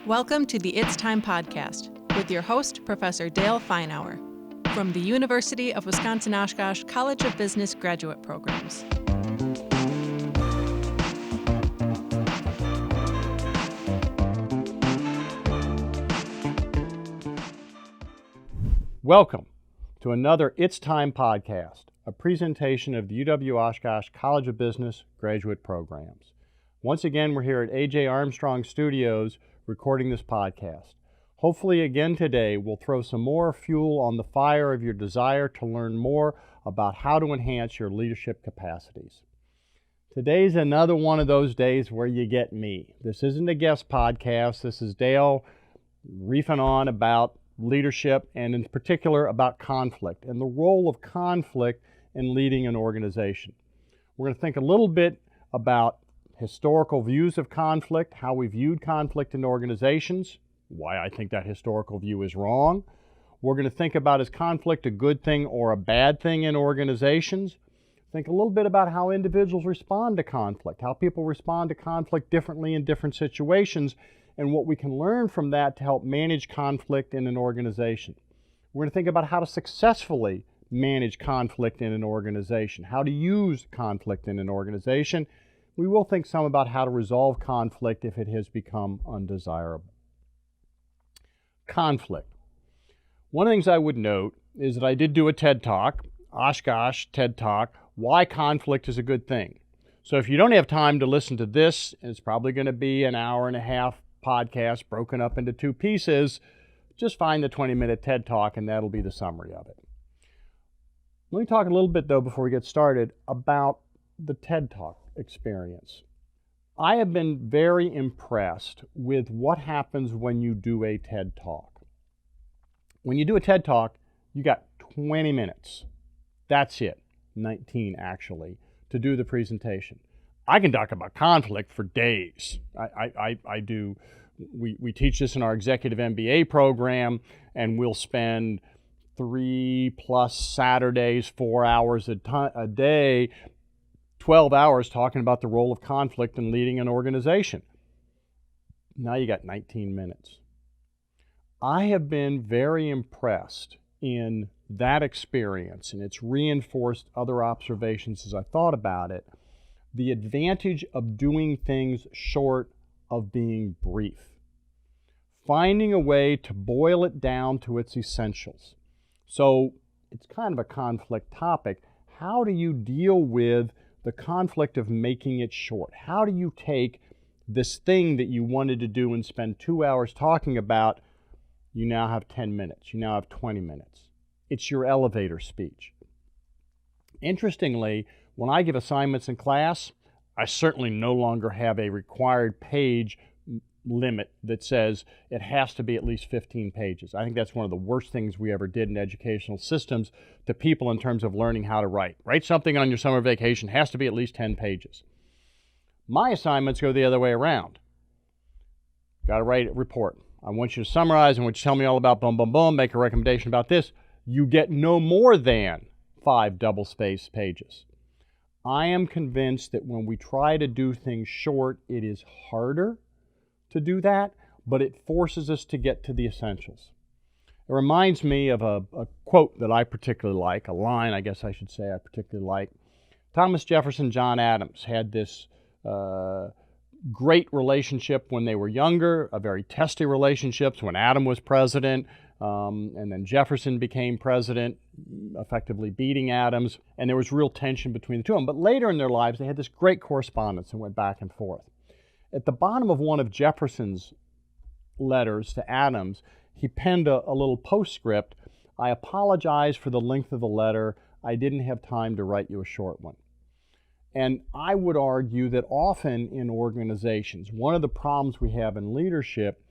Welcome to the It's Time podcast with your host, Professor Dale Feinauer, from the University of Wisconsin-Oshkosh College of Business Graduate Programs. Welcome to another It's Time podcast, a presentation of the UW-Oshkosh College of Business Graduate Programs. Once again, we're here at A.J. Armstrong Studios recording this podcast. Hopefully again today we'll throw some more fuel on the fire of your desire to learn more about how to enhance your leadership capacities. Today's another one of those days where you get me. This isn't a guest podcast. This is Dale reefing on about leadership and in particular about conflict and the role of conflict in leading an organization. We're going to think a little bit about historical views of conflict, how we viewed conflict in organizations, why I think that historical view is wrong. We're going to think about, is conflict a good thing or a bad thing in organizations? Think a little bit about how individuals respond to conflict, how people respond to conflict differently in different situations, and what we can learn from that to help manage conflict in an organization. We're going to think about how to successfully manage conflict in an organization, how to use conflict in an organization. We will think some about how to resolve conflict if it has become undesirable. Conflict. One of the things I would note is that I did do a TED Talk, Oshkosh TED Talk, why conflict is a good thing. So if you don't have time to listen to this, it's probably going to be an hour and a half podcast broken up into two pieces. Just find the 20-minute TED Talk and that'll be the summary of it. Let me talk a little bit though before we get started about the TED Talk experience. I have been very impressed with what happens when you do a TED Talk. When you do a TED Talk, you got 20 minutes. That's it, 19 actually, to do the presentation. I can talk about conflict for days. I do. We teach this in our executive MBA program, and we'll spend 3+ Saturdays, 4 hours a day, 12 hours talking about the role of conflict in leading an organization. Now you got 19 minutes. I have been very impressed in that experience, and it's reinforced other observations as I thought about it. The advantage of doing things short of being brief. Finding a way to boil it down to its essentials. So it's kind of a conflict topic. How do you deal with the conflict of making it short? How do you take this thing that you wanted to do and spend 2 hours talking about, you now have 10 minutes, you now have 20 minutes. It's your elevator speech. Interestingly, when I give assignments in class, I certainly no longer have a required page limit that says it has to be at least 15 pages. I think that's one of the worst things we ever did in educational systems to people in terms of learning how to write. Write something on your summer vacation, has to be at least 10 pages. My assignments go the other way around. Got to write a report. I want you to summarize, I want you to tell me all about boom, boom, boom, make a recommendation about this. You get no more than 5 double-spaced pages. I am convinced that when we try to do things short, it is harder to do that, but it forces us to get to the essentials. It reminds me of a quote that I particularly like, a line, I guess I should say I particularly like. Thomas Jefferson, John Adams had this great relationship when they were younger, a very testy relationship when Adam was president, and then Jefferson became president, effectively beating Adams, and there was real tension between the two of them. But later in their lives, they had this great correspondence and went back and forth. At the bottom of one of Jefferson's letters to Adams, he penned a little postscript. I apologize for the length of the letter. I didn't have time to write you a short one. And I would argue that often in organizations, one of the problems we have in leadership,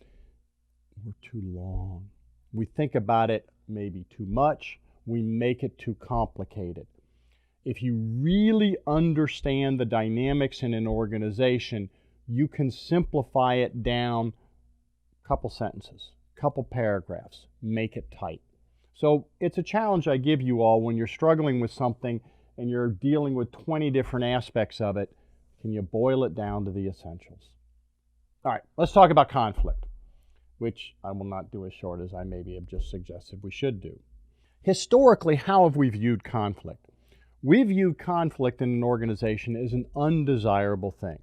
we're too long. We think about it maybe too much. We make it too complicated. If you really understand the dynamics in an organization, you can simplify it down a couple sentences, a couple paragraphs, make it tight. So it's a challenge I give you all when you're struggling with something and you're dealing with 20 different aspects of it. Can you boil it down to the essentials? All right, let's talk about conflict. which I will not do as short as I maybe have just suggested we should do. Historically, how have we viewed conflict? We viewed conflict in an organization as an undesirable thing.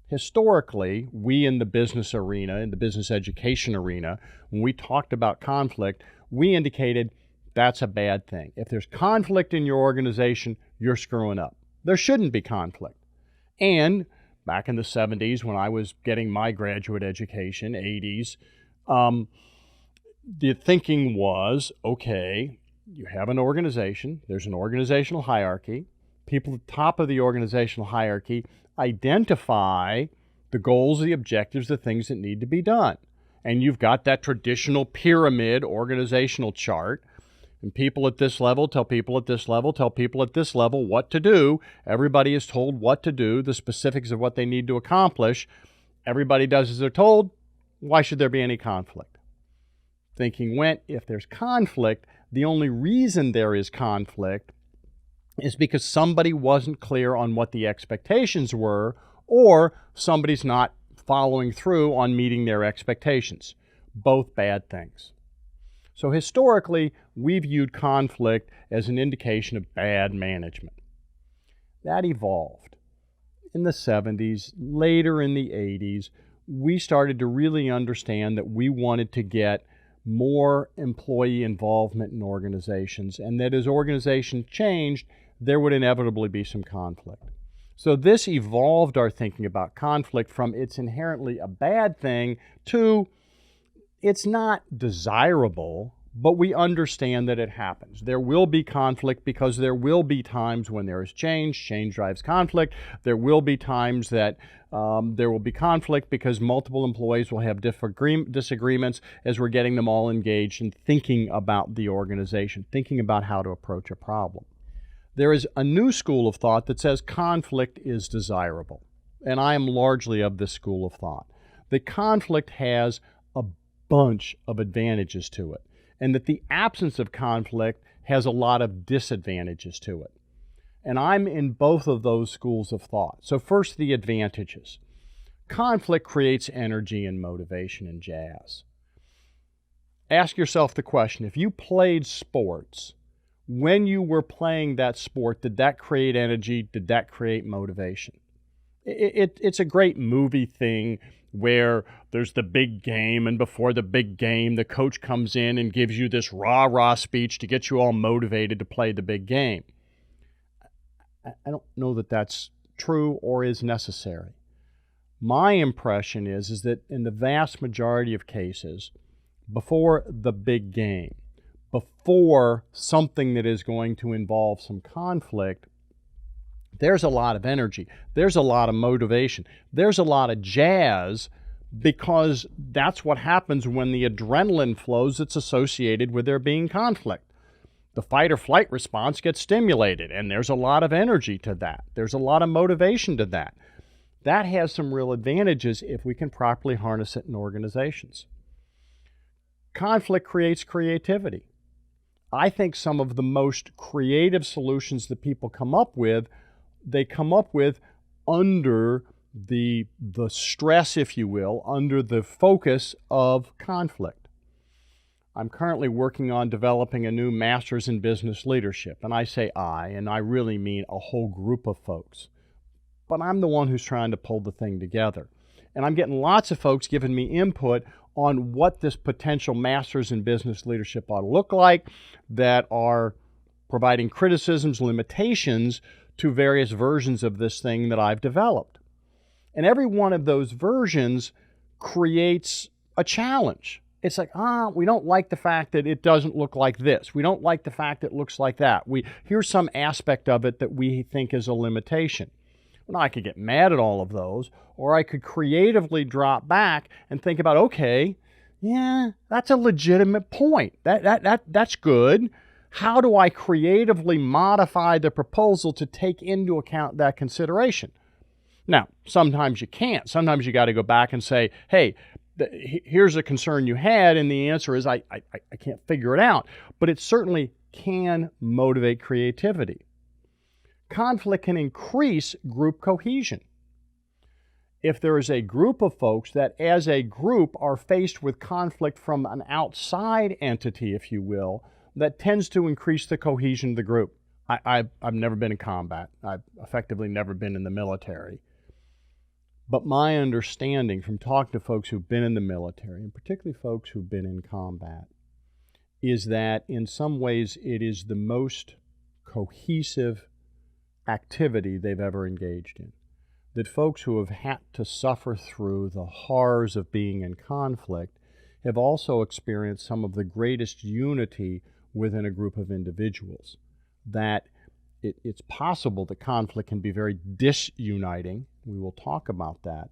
Historically, we in the business arena, in the business education arena, when we talked about conflict, we indicated that's a bad thing. If there's conflict in your organization, you're screwing up. There shouldn't be conflict. And back in the 70s, when I was getting my graduate education, 80s, the thinking was, okay, you have an organization, there's an organizational hierarchy. People at the top of the organizational hierarchy identify the goals, the objectives, the things that need to be done. And you've got that traditional pyramid organizational chart. And people at this level tell people at this level, tell people at this level what to do. Everybody is told what to do, the specifics of what they need to accomplish. Everybody does as they're told. Why should there be any conflict? Thinking went, if there's conflict, the only reason there is conflict is because somebody wasn't clear on what the expectations were, or somebody's not following through on meeting their expectations. Both bad things. So historically, we viewed conflict as an indication of bad management. That evolved. In the 70s, later in the 80s, we started to really understand that we wanted to get more employee involvement in organizations, and that as organizations changed, there would inevitably be some conflict. So this evolved our thinking about conflict from it's inherently a bad thing to it's not desirable, but we understand that it happens. There will be conflict because there will be times when there is change. Change drives conflict. There will be times that there will be conflict because multiple employees will have disagreements as we're getting them all engaged in thinking about the organization, thinking about how to approach a problem. There is a new school of thought that says conflict is desirable, and I am largely of this school of thought. That conflict has a bunch of advantages to it, and that the absence of conflict has a lot of disadvantages to it. And I'm in both of those schools of thought. So first, the advantages. Conflict creates energy and motivation and jazz. Ask yourself the question, if you played sports, when you were playing that sport, did that create energy? Did that create motivation? It's a great movie thing where there's the big game, and before the big game, the coach comes in and gives you this rah-rah speech to get you all motivated to play the big game. I don't know that that's true or is necessary. My impression is that in the vast majority of cases, before the big game, before something that is going to involve some conflict, there's a lot of energy. There's a lot of motivation. There's a lot of jazz, because that's what happens when the adrenaline flows that's associated with there being conflict. The fight or flight response gets stimulated, and there's a lot of energy to that. There's a lot of motivation to that. That has some real advantages if we can properly harness it in organizations. Conflict creates creativity. I think some of the most creative solutions that people come up with, they come up with under the stress, if you will, under the focus of conflict. I'm currently working on developing a new master's in business leadership, and I say I, and I really mean a whole group of folks. But I'm the one who's trying to pull the thing together. And I'm getting lots of folks giving me input on what this potential master's in business leadership ought to look like, that are providing criticisms, limitations to various versions of this thing that I've developed. And every one of those versions creates a challenge. It's like, we don't like the fact that it doesn't look like this. We don't like the fact that it looks like that. Here's some aspect of it that we think is a limitation. Well, I could get mad at all of those, or I could creatively drop back and think about, okay, yeah, that's a legitimate point. That's good. How do I creatively modify the proposal to take into account that consideration? Now, sometimes you can't. Sometimes you got to go back and say, hey, here's a concern you had, and the answer is I can't figure it out. But it certainly can motivate creativity. Conflict can increase group cohesion. If there is a group of folks that as a group are faced with conflict from an outside entity, if you will, that tends to increase the cohesion of the group. I've never been in combat. I've effectively never been in the military. But my understanding from talking to folks who've been in the military, and particularly folks who've been in combat, is that in some ways it is the most cohesive activity they've ever engaged in. That folks who have had to suffer through the horrors of being in conflict have also experienced some of the greatest unity within a group of individuals. That it's possible that conflict can be very disuniting. We will talk about that.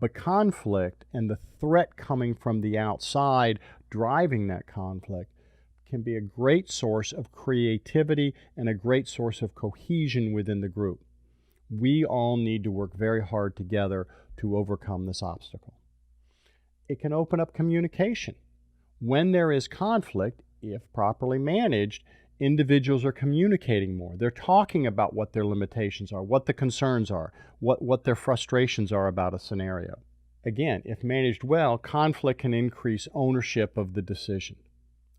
But conflict and the threat coming from the outside driving that conflict can be a great source of creativity and a great source of cohesion within the group. We all need to work very hard together to overcome this obstacle. It can open up communication. When there is conflict, if properly managed, individuals are communicating more. They're talking about what their limitations are, what the concerns are, what their frustrations are about a scenario. Again, if managed well, conflict can increase ownership of the decision.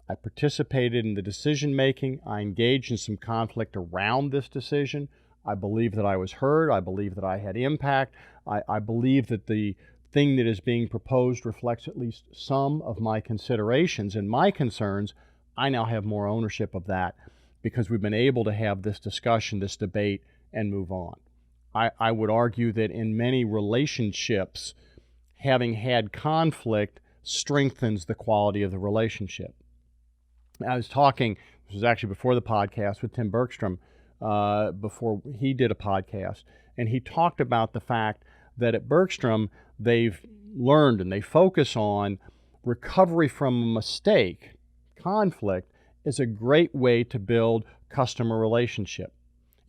I participated in the decision making. I engaged in some conflict around this decision. I believe that I was heard. I believe that I had impact. I believe that the thing that is being proposed reflects at least some of my considerations and my concerns. I now have more ownership of that because we've been able to have this discussion, this debate, and move on. I would argue that in many relationships, having had conflict strengthens the quality of the relationship. I was talking, this was actually before the podcast, with Tim Bergstrom, before he did a podcast, and he talked about the fact that at Bergstrom, they've learned and they focus on recovery from a mistake. Conflict is a great way to build customer relationship.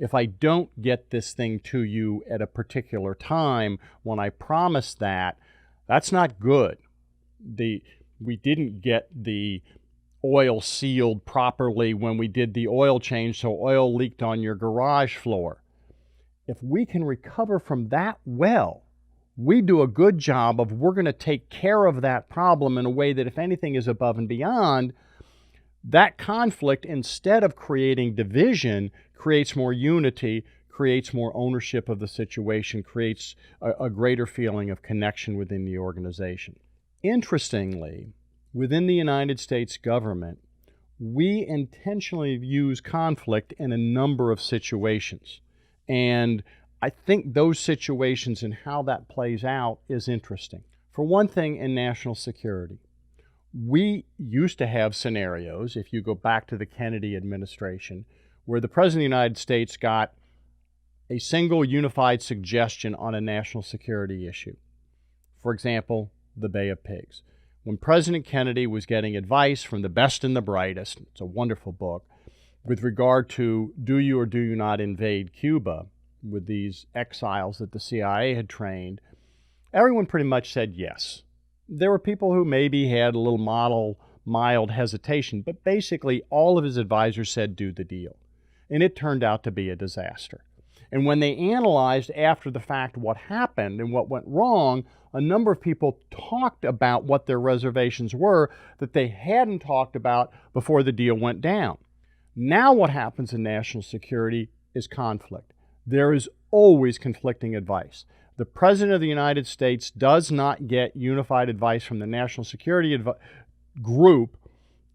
If I don't get this thing to you at a particular time when I promise that, that's not good. We didn't get the oil sealed properly when we did the oil change, so oil leaked on your garage floor. If we can recover from that well, we do a good job of we're going to take care of that problem in a way that if anything is above and beyond, that conflict, instead of creating division, creates more unity, creates more ownership of the situation, creates a greater feeling of connection within the organization. Interestingly, within the United States government, we intentionally use conflict in a number of situations. And I think those situations and how that plays out is interesting. For one thing, in national security, we used to have scenarios, if you go back to the Kennedy administration, where the President of the United States got a single unified suggestion on a national security issue. For example, the Bay of Pigs. When President Kennedy was getting advice from the best and the brightest, it's a wonderful book, with regard to do you or do you not invade Cuba with these exiles that the CIA had trained, everyone pretty much said yes. There were people who maybe had a little mild hesitation, but basically all of his advisors said do the deal. And it turned out to be a disaster. And when they analyzed after the fact what happened and what went wrong, a number of people talked about what their reservations were that they hadn't talked about before the deal went down. Now what happens in national security is conflict. There is always conflicting advice. The President of the United States does not get unified advice from the National Security Group.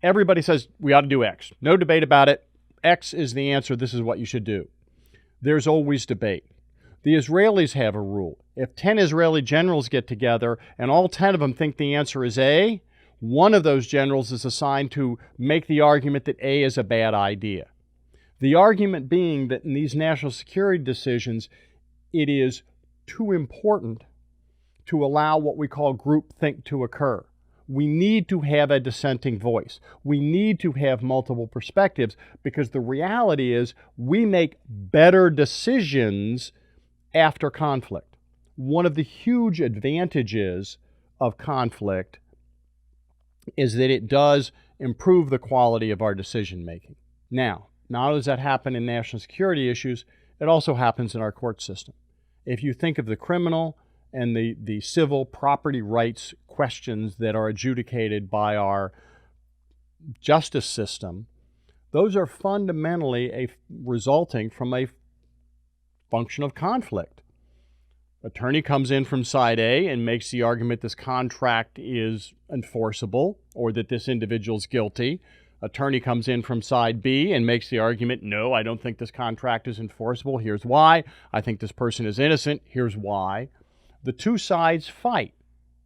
Everybody says, we ought to do X. No debate about it. X is the answer. This is what you should do. There's always debate. The Israelis have a rule. If 10 Israeli generals get together and all 10 of them think the answer is A, one of those generals is assigned to make the argument that A is a bad idea. The argument being that in these national security decisions, it is too important to allow what we call groupthink to occur. We need to have a dissenting voice. We need to have multiple perspectives because the reality is we make better decisions after conflict. One of the huge advantages of conflict is that it does improve the quality of our decision making. Now, not only does that happen in national security issues, it also happens in our court system. If you think of the criminal and the civil property rights questions that are adjudicated by our justice system, those are fundamentally resulting from a function of conflict. Attorney comes in from side A and makes the argument this contract is enforceable or that this individual is guilty. Attorney comes in from side B and makes the argument, no, I don't think this contract is enforceable. Here's why. I think this person is innocent. Here's why. The two sides fight.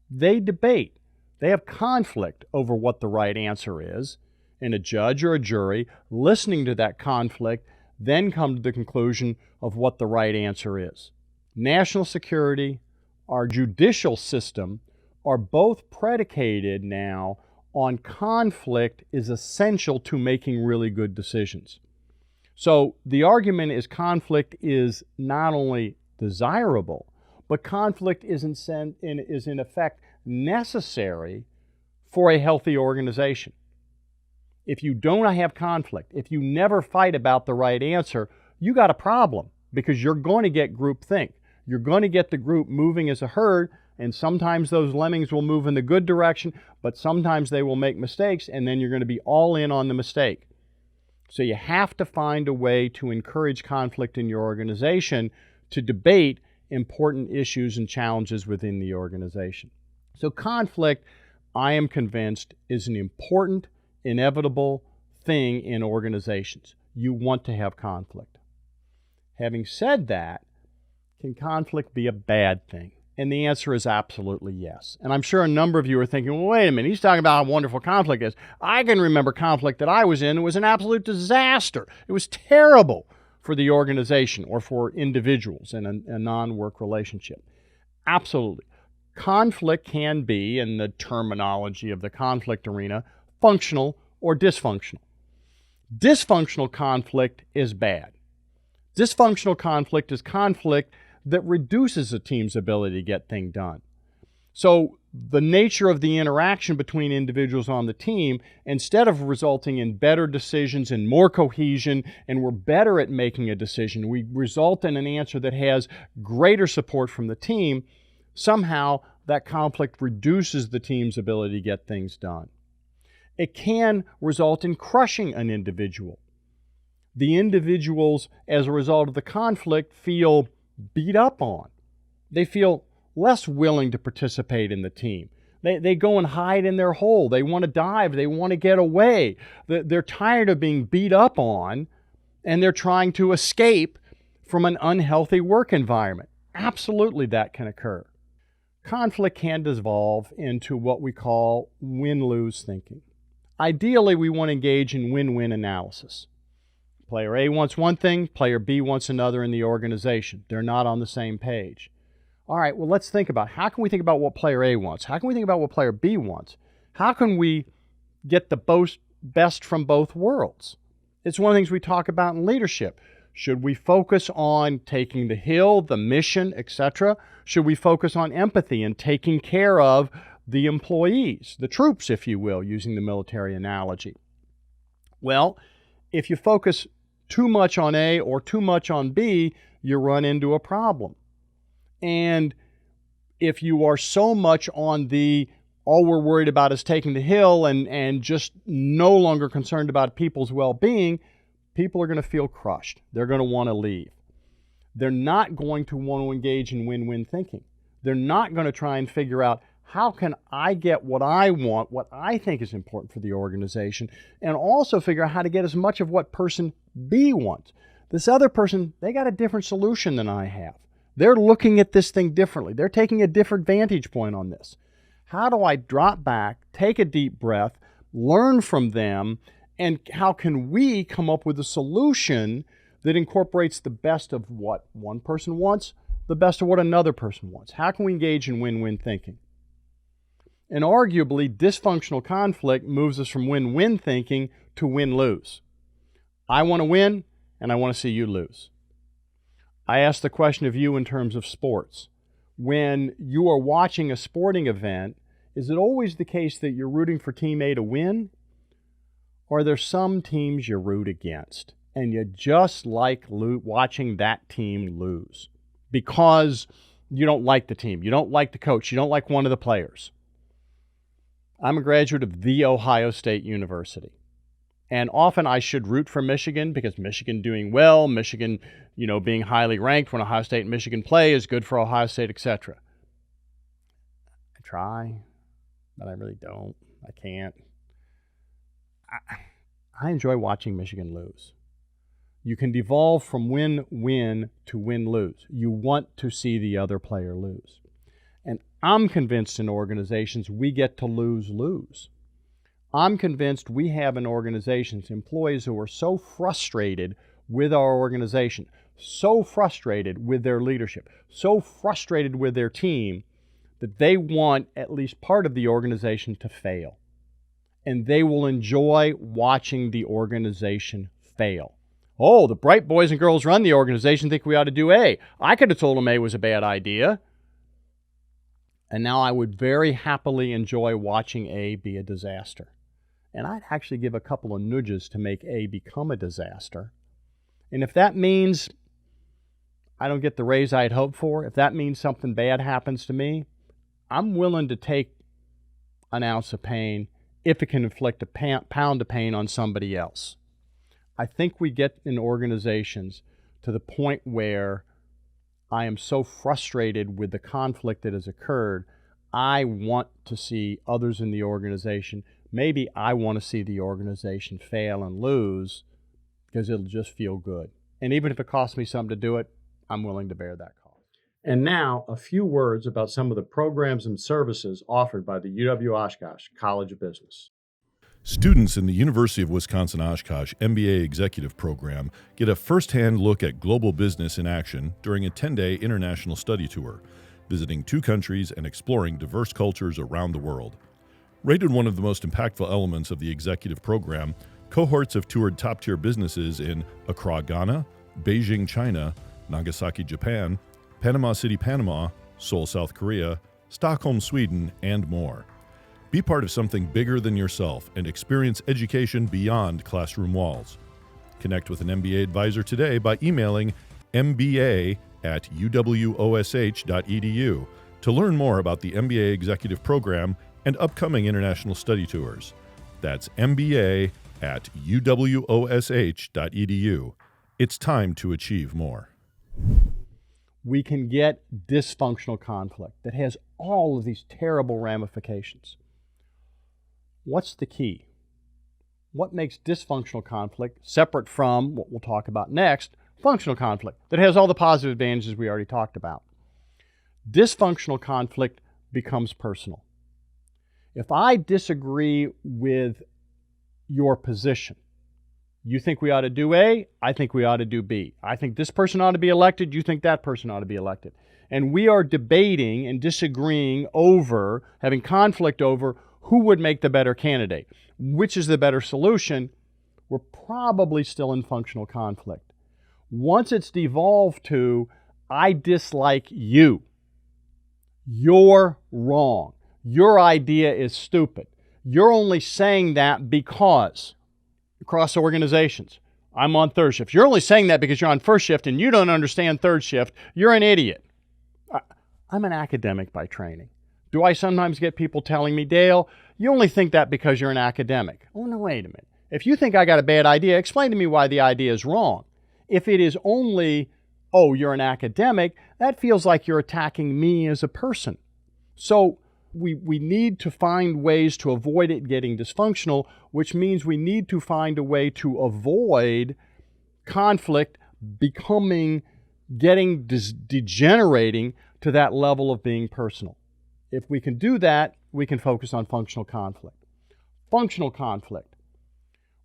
They debate. They have conflict over what the right answer is. And a judge or a jury, listening to that conflict, then come to the conclusion of what the right answer is. National security, our judicial system are both predicated now on conflict is essential to making really good decisions. So the argument is conflict is not only desirable, but conflict is in effect necessary for a healthy organization. If you don't have conflict, if you never fight about the right answer, you got a problem because you're going to get groupthink. You're going to get the group moving as a herd, and sometimes those lemmings will move in the good direction, but sometimes they will make mistakes, and then you're going to be all in on the mistake. So you have to find a way to encourage conflict in your organization to debate important issues and challenges within the organization. So conflict, I am convinced, is an important, inevitable thing in organizations. You want to have conflict. Having said that, can conflict be a bad thing? And the answer is absolutely yes. And I'm sure a number of you are thinking, well, wait a minute, he's talking about how wonderful conflict is. I can remember conflict that I was in. It was an absolute disaster. It was terrible for the organization or for individuals in a non-work relationship. Absolutely. Conflict can be, in the terminology of the conflict arena, functional or dysfunctional. Dysfunctional conflict is bad. Dysfunctional conflict is conflict that reduces a team's ability to get things done. So the nature of the interaction between individuals on the team, instead of resulting in better decisions and more cohesion, and we're better at making a decision, we result in an answer that has greater support from the team, somehow that conflict reduces the team's ability to get things done. It can result in crushing an individual. The individuals, as a result of the conflict, feel beat up on. They feel less willing to participate in the team. They go and hide in their hole. They want to dive. They want to get away. They're tired of being beat up on, and they're trying to escape from an unhealthy work environment. Absolutely, that can occur. Conflict can devolve into what we call win-lose thinking. Ideally, we want to engage in win-win analysis. Player A wants one thing, player B wants another in the organization. They're not on the same page. All right, well, let's think about how can we think about what player A wants? How can we think about what player B wants? How can we get the best from both worlds? It's one of the things we talk about in leadership. Should we focus on taking the hill, the mission, etc.? Should we focus on empathy and taking care of the employees, the troops, if you will, using the military analogy? Well, if you focus too much on A or too much on B, you run into a problem. And if you are so much on all we're worried about is taking the hill and just no longer concerned about people's well-being, people are going to feel crushed. They're going to want to leave. They're not going to want to engage in win-win thinking. They're not going to try and figure out, how can I get what I want, what I think is important for the organization, and also figure out how to get as much of what person B wants. This other person, they got a different solution than I have. They're looking at this thing differently. They're taking a different vantage point on this. How do I drop back, take a deep breath, learn from them, and how can we come up with a solution that incorporates the best of what one person wants, the best of what another person wants? How can we engage in win-win thinking? And arguably, dysfunctional conflict moves us from win-win thinking to win-lose. I want to win, and I want to see you lose. I ask the question of you in terms of sports. When you are watching a sporting event, is it always the case that you're rooting for team A to win? Or are there some teams you root against, and you just like watching that team lose? Because You don't like the team. You don't like the coach. You don't like one of the players. I'm a graduate of The Ohio State University. And often I should root for Michigan because Michigan doing well, Michigan, being highly ranked when Ohio State and Michigan play is good for Ohio State, etc. I try, but I really don't. I can't. I enjoy watching Michigan lose. You can devolve from win-win to win-lose. You want to see the other player lose. And I'm convinced in organizations we get to lose-lose. I'm convinced we have in organizations employees who are so frustrated with our organization, so frustrated with their leadership, so frustrated with their team that they want at least part of the organization to fail. And they will enjoy watching the organization fail. Oh, the bright boys and girls run the organization think we ought to do A. I could have told them A was a bad idea. And now I would very happily enjoy watching A be a disaster. And I'd actually give a couple of nudges to make A become a disaster. And if that means I don't get the raise I'd hoped for, if that means something bad happens to me, I'm willing to take an ounce of pain if it can inflict a pound of pain on somebody else. I think we get in organizations to the point where I am so frustrated with the conflict that has occurred, I want to see others in the organization. Maybe I want to see the organization fail and lose because it'll just feel good. And even if it costs me something to do it, I'm willing to bear that cost. And now, a few words about some of the programs and services offered by the UW-Oshkosh College of Business. Students in the University of Wisconsin-Oshkosh MBA Executive Program get a first-hand look at global business in action during a 10-day international study tour, visiting 2 countries and exploring diverse cultures around the world. Rated one of the most impactful elements of the executive program, cohorts have toured top-tier businesses in Accra, Ghana, Beijing, China, Nagasaki, Japan, Panama City, Panama, Seoul, South Korea, Stockholm, Sweden, and more. Be part of something bigger than yourself and experience education beyond classroom walls. Connect with an MBA advisor today by emailing mba@uwosh.edu to learn more about the MBA Executive Program and upcoming international study tours. That's mba@uwosh.edu. It's time to achieve more. We can get dysfunctional conflict that has all of these terrible ramifications. What's the key? What makes dysfunctional conflict separate from what we'll talk about next, functional conflict, that has all the positive advantages we already talked about? Dysfunctional conflict becomes personal. If I disagree with your position, you think we ought to do A, I think we ought to do B. I think this person ought to be elected, you think that person ought to be elected. And we are debating and disagreeing over, having conflict over who would make the better candidate, which is the better solution. We're probably still in functional conflict. Once it's devolved to, I dislike you, you're wrong, your idea is stupid, you're only saying that because, across organizations, I'm on third shift. You're only saying that because you're on first shift and you don't understand third shift. You're an idiot. I'm an academic by training. Do I sometimes get people telling me, Dale, you only think that because you're an academic? Oh, no, wait a minute. If you think I got a bad idea, explain to me why the idea is wrong. If it is only, oh, you're an academic, that feels like you're attacking me as a person. So we need to find ways to avoid it getting dysfunctional, which means we need to find a way to avoid conflict degenerating to that level of being personal. If we can do that, we can focus on functional conflict. Functional conflict.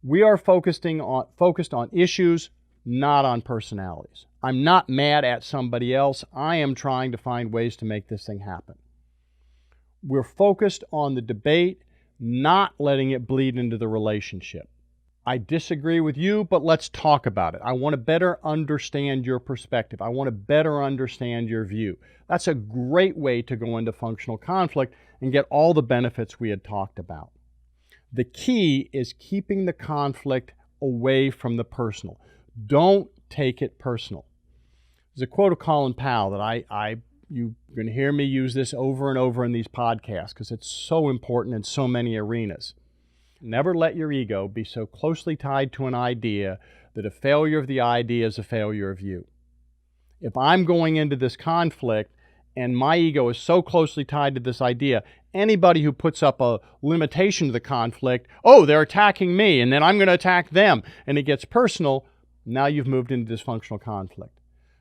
We are focused on issues, not on personalities. I'm not mad at somebody else. I am trying to find ways to make this thing happen. We're focused on the debate, not letting it bleed into the relationship. I disagree with you, but let's talk about it. I want to better understand your perspective. I want to better understand your view. That's a great way to go into functional conflict and get all the benefits we had talked about. The key is keeping the conflict away from the personal. Don't take it personal. There's a quote of Colin Powell that I You're going to hear me use this over and over in these podcasts because it's so important in so many arenas. Never let your ego be so closely tied to an idea that a failure of the idea is a failure of you. If I'm going into this conflict and my ego is so closely tied to this idea, anybody who puts up a limitation to the conflict, oh, they're attacking me, and then I'm going to attack them, and it gets personal, now you've moved into dysfunctional conflict.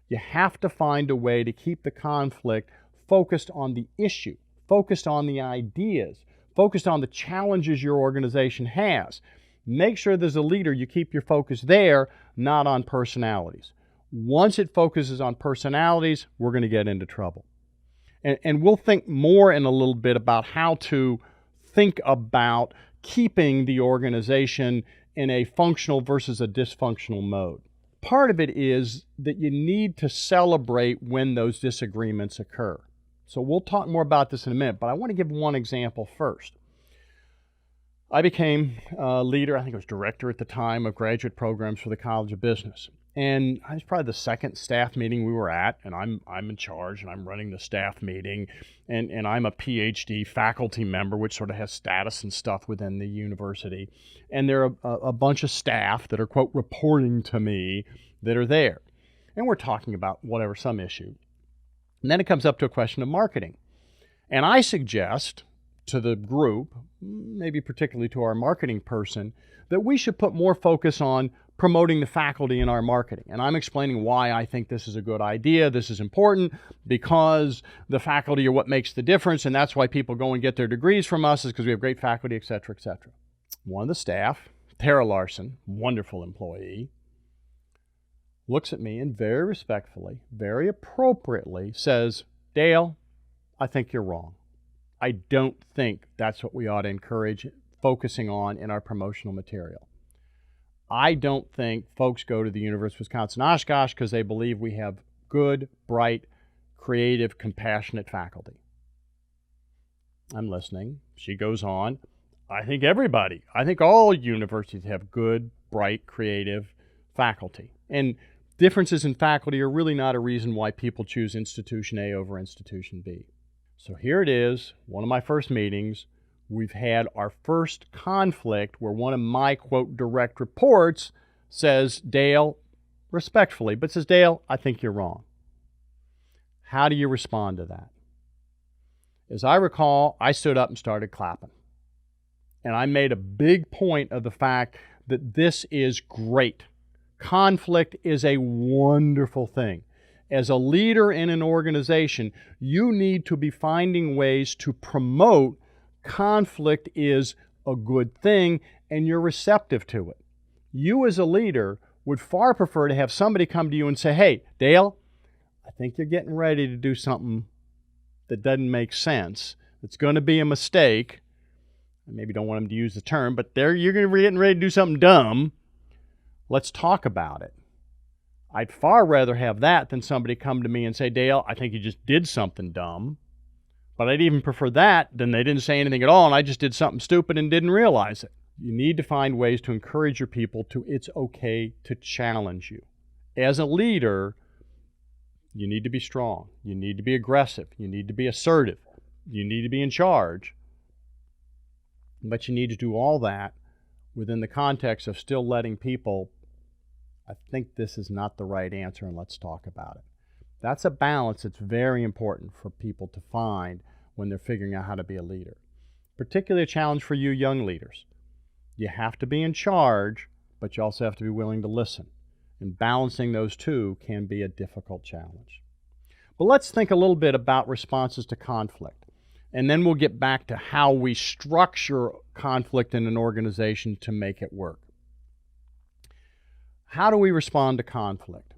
You have to find a way to keep the conflict focused on the issue, focused on the ideas, focused on the challenges your organization has. Make sure as a leader you keep your focus there, not on personalities. Once it focuses on personalities, we're going to get into trouble. And we'll think more in a little bit about how to think about keeping the organization in a functional versus a dysfunctional mode. Part of it is that you need to celebrate when those disagreements occur. So we'll talk more about this in a minute, but I want to give one example first. I became a leader, I think I was director at the time, of graduate programs for the College of Business. And I was probably the second staff meeting we were at, and I'm in charge, and I'm running the staff meeting, and I'm a PhD faculty member, which sort of has status and stuff within the university. And there are a bunch of staff that are, quote, reporting to me that are there. And we're talking about whatever, some issue. And then it comes up to a question of marketing. And I suggest to the group, maybe particularly to our marketing person, that we should put more focus on promoting the faculty in our marketing. And I'm explaining why I think this is a good idea, this is important, because the faculty are what makes the difference, and that's why people go and get their degrees from us, is because we have great faculty, et cetera, et cetera. One of the staff, Tara Larson, wonderful employee, looks at me and very respectfully, very appropriately says, Dale, I think you're wrong. I don't think that's what we ought to encourage focusing on in our promotional material. I don't think folks go to the University of Wisconsin-Oshkosh because they believe we have good, bright, creative, compassionate faculty. I'm listening. She goes on. I think all universities have good, bright, creative faculty. And differences in faculty are really not a reason why people choose institution A over institution B. So here it is, one of my first meetings. We've had our first conflict where one of my, quote, direct reports says, Dale, respectfully, but says, Dale, I think you're wrong. How do you respond to that? As I recall, I stood up and started clapping. And I made a big point of the fact that this is great. Conflict is a wonderful thing. As a leader in an organization, you need to be finding ways to promote conflict is a good thing, and you're receptive to it. You as a leader would far prefer to have somebody come to you and say, hey, Dale, I think you're getting ready to do something that doesn't make sense. It's going to be a mistake. I maybe don't want them to use the term, but you're going to be getting ready to do something dumb. Let's talk about it. I'd far rather have that than somebody come to me and say, Dale, I think you just did something dumb. But I'd even prefer that than they didn't say anything at all and I just did something stupid and didn't realize it. You need to find ways to encourage your people to it's okay to challenge you. As a leader, you need to be strong. You need to be aggressive. You need to be assertive. You need to be in charge. But you need to do all that within the context of still letting people, I think this is not the right answer and let's talk about it. That's a balance that's very important for people to find when they're figuring out how to be a leader. Particularly a challenge for you young leaders. You have to be in charge, but you also have to be willing to listen. And balancing those two can be a difficult challenge. But let's think a little bit about responses to conflict. And then we'll get back to how we structure conflict in an organization to make it work. How do we respond to conflict?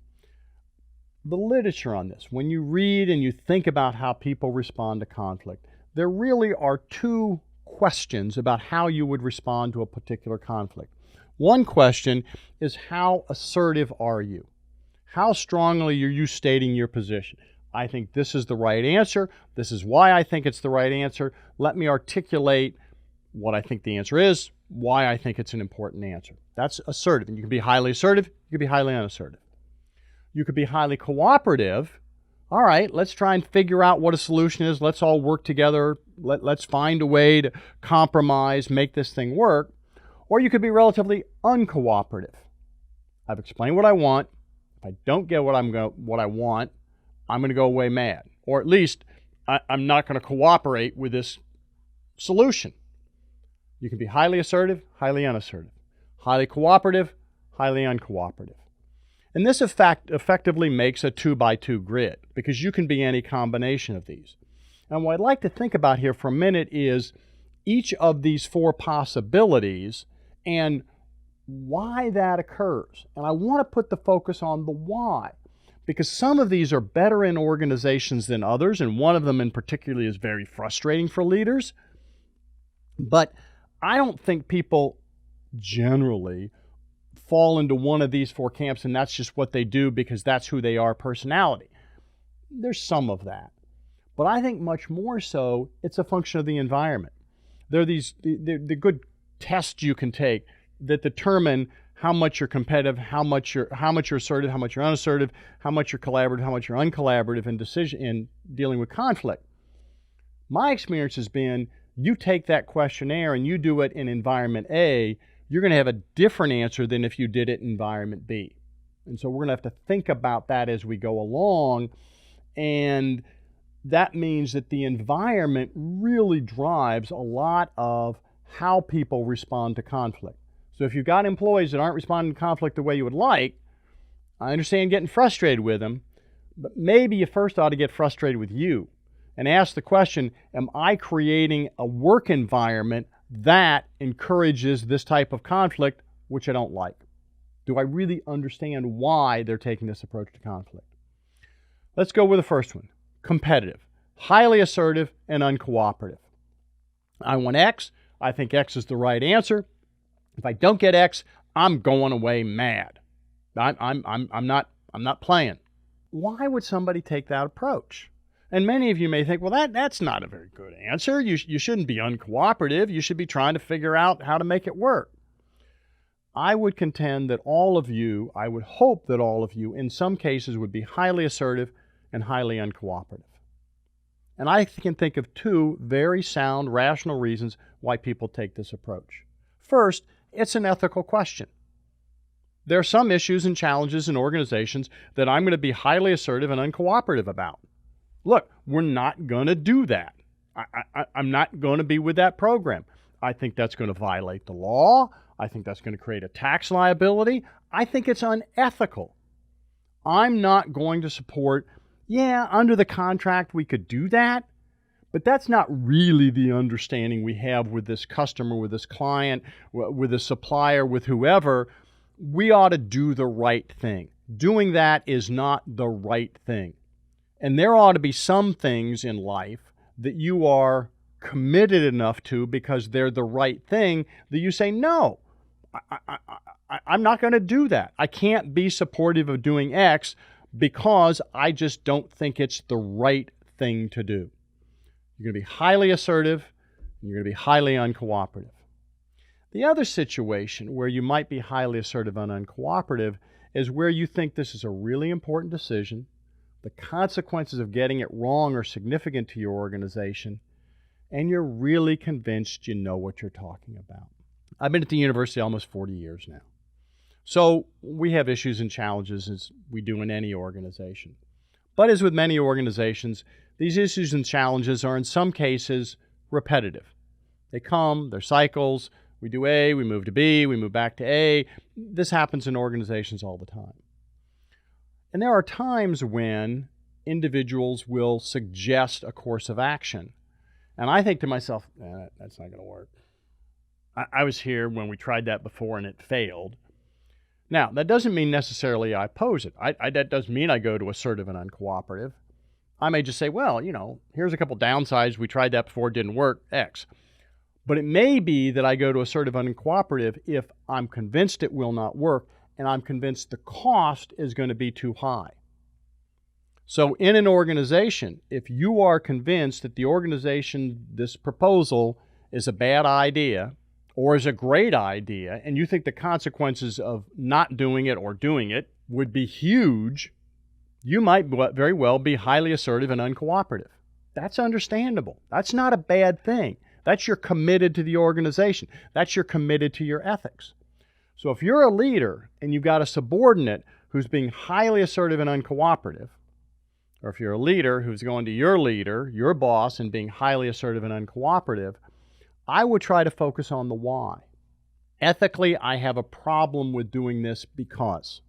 The literature on this, when you read and you think about how people respond to conflict, there really are two questions about how you would respond to a particular conflict. One question is, how assertive are you? How strongly are you stating your position? I think this is the right answer. This is why I think it's the right answer. Let me articulate what I think the answer is, why I think it's an important answer. That's assertive. And you can be highly assertive, you can be highly unassertive. You could be highly cooperative, all right, let's try and figure out what a solution is. Let's all work together. Let's find a way to compromise, make this thing work. Or you could be relatively uncooperative. I've explained what I want. If I don't get what I want, I'm going to go away mad. Or at least I'm not going to cooperate with this solution. You can be highly assertive, highly unassertive, highly cooperative, highly uncooperative. And this effectively makes a 2x2 grid because you can be any combination of these. And what I'd like to think about here for a minute is each of these four possibilities and why that occurs. And I want to put the focus on the why, because some of these are better in organizations than others, and one of them in particular is very frustrating for leaders. But I don't think people generally fall into one of these four camps and that's just what they do because that's who they are, personality. There's some of that. But I think much more so, it's a function of the environment. There are the good tests you can take that determine how much you're competitive, how much you're assertive, how much you're unassertive, how much you're collaborative, how much you're uncollaborative in dealing with conflict. My experience has been you take that questionnaire and you do it in environment A, you're going to have a different answer than if you did it in environment B. And so we're going to have to think about that as we go along. And that means that the environment really drives a lot of how people respond to conflict. So if you've got employees that aren't responding to conflict the way you would like, I understand getting frustrated with them, but maybe you first ought to get frustrated with you and ask the question, am I creating a work environment that encourages this type of conflict, which I don't like? Do I really understand why they're taking this approach to conflict? Let's go with the first one, competitive, highly assertive, and uncooperative. I want X. I think X is the right answer. If I don't get X, I'm going away mad. I'm not playing. Why would somebody take that approach? And many of you may think, well, that's not a very good answer. You shouldn't be uncooperative. You should be trying to figure out how to make it work. I would contend that all of you, I would hope that all of you, in some cases, would be highly assertive and highly uncooperative. And I can think of two very sound, rational reasons why people take this approach. First, it's an ethical question. There are some issues and challenges in organizations that I'm going to be highly assertive and uncooperative about. Look, we're not going to do that. I'm not going to be with that program. I think that's going to violate the law. I think that's going to create a tax liability. I think it's unethical. I'm not going to support, under the contract we could do that, but that's not really the understanding we have with this customer, with this client, with a supplier, with whoever. We ought to do the right thing. Doing that is not the right thing. And there ought to be some things in life that you are committed enough to because they're the right thing that you say, no, I'm not going to do that. I can't be supportive of doing X because I just don't think it's the right thing to do. You're going to be highly assertive and you're going to be highly uncooperative. The other situation where you might be highly assertive and uncooperative is where you think this is a really important decision. The consequences of getting it wrong are significant to your organization, and you're really convinced you know what you're talking about. I've been at the university almost 40 years now. So we have issues and challenges as we do in any organization. But as with many organizations, these issues and challenges are in some cases repetitive. They come, they're cycles. We do A, we move to B, we move back to A. This happens in organizations all the time. And there are times when individuals will suggest a course of action. And I think to myself, that's not going to work. I was here when we tried that before and it failed. Now, that doesn't mean necessarily I oppose it. That doesn't mean I go to assertive and uncooperative. I may just say, well, here's a couple downsides. We tried that before, it didn't work, X. But it may be that I go to assertive and uncooperative if I'm convinced it will not work and I'm convinced the cost is going to be too high. So in an organization, if you are convinced that the organization, this proposal is a bad idea or is a great idea, and you think the consequences of not doing it or doing it would be huge, You might very well be highly assertive and uncooperative. That's understandable. That's not a bad thing. That's you're committed to the organization. That's you're committed to your ethics. So if you're a leader and you've got a subordinate who's being highly assertive and uncooperative, or if you're a leader who's going to your leader, your boss, and being highly assertive and uncooperative, I would try to focus on the why. Ethically, I have a problem with doing this because,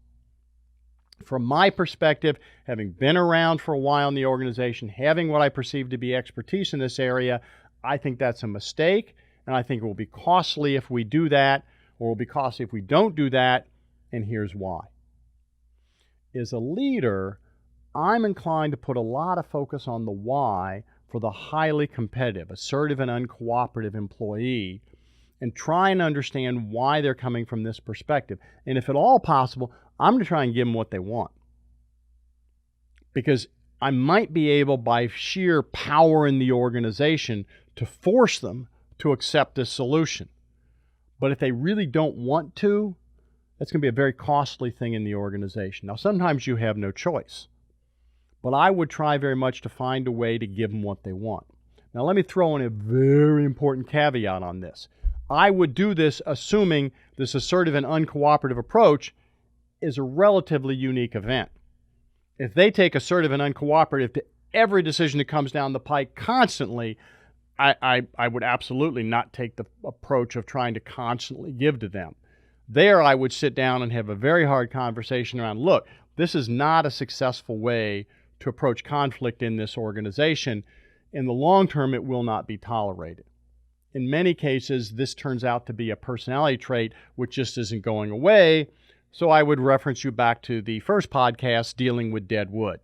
from my perspective, having been around for a while in the organization, having what I perceive to be expertise in this area, I think that's a mistake, and I think it will be costly if we do that, or it will be costly if we don't do that, and here's why. As a leader, I'm inclined to put a lot of focus on the why for the highly competitive, assertive, and uncooperative employee, and try and understand why they're coming from this perspective. And if at all possible, I'm going to try and give them what they want. Because I might be able, by sheer power in the organization, to force them to accept this solution. But if they really don't want to, that's going to be a very costly thing in the organization. Now, sometimes you have no choice. But I would try very much to find a way to give them what they want. Now, let me throw in a very important caveat on this. I would do this assuming this assertive and uncooperative approach is a relatively unique event. If they take assertive and uncooperative to every decision that comes down the pike constantly, I would absolutely not take the approach of trying to constantly give to them. There, I would sit down and have a very hard conversation around, look, this is not a successful way to approach conflict in this organization. In the long term, it will not be tolerated. In many cases, this turns out to be a personality trait which just isn't going away. So I would reference you back to the first podcast dealing with dead wood.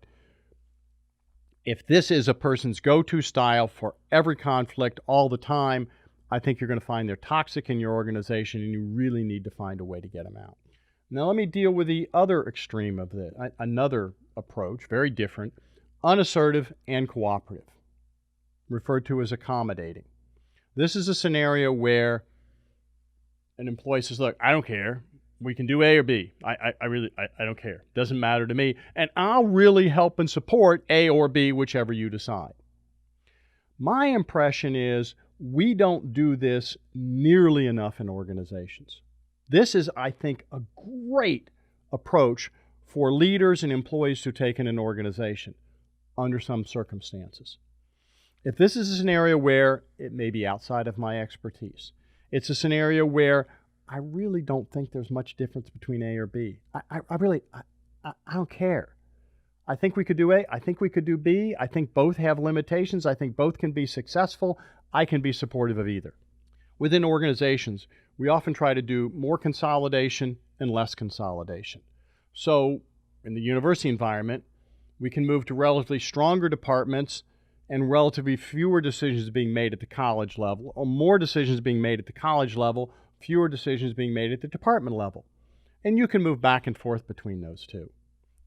If this is a person's go-to style for every conflict all the time, I think you're going to find they're toxic in your organization, and you really need to find a way to get them out. Now let me deal with the other extreme of this, another approach, very different, unassertive and cooperative, referred to as accommodating. This is a scenario where an employee says, look, I don't care. We can do A or B. I don't care. Doesn't matter to me. And I'll really help and support A or B, whichever you decide. My impression is we don't do this nearly enough in organizations. This is, I think, a great approach for leaders and employees to take in an organization under some circumstances. If this is a scenario where it may be outside of my expertise, it's a scenario where I really don't think there's much difference between A or B. I don't care. I think we could do A. I think we could do B. I think both have limitations. I think both can be successful. I can be supportive of either. Within organizations, we often try to do more consolidation and less consolidation. So in the university environment, we can move to relatively stronger departments and relatively fewer decisions being made at the college level, or more decisions being made at the college level, fewer decisions being made at the department level. And you can move back and forth between those two.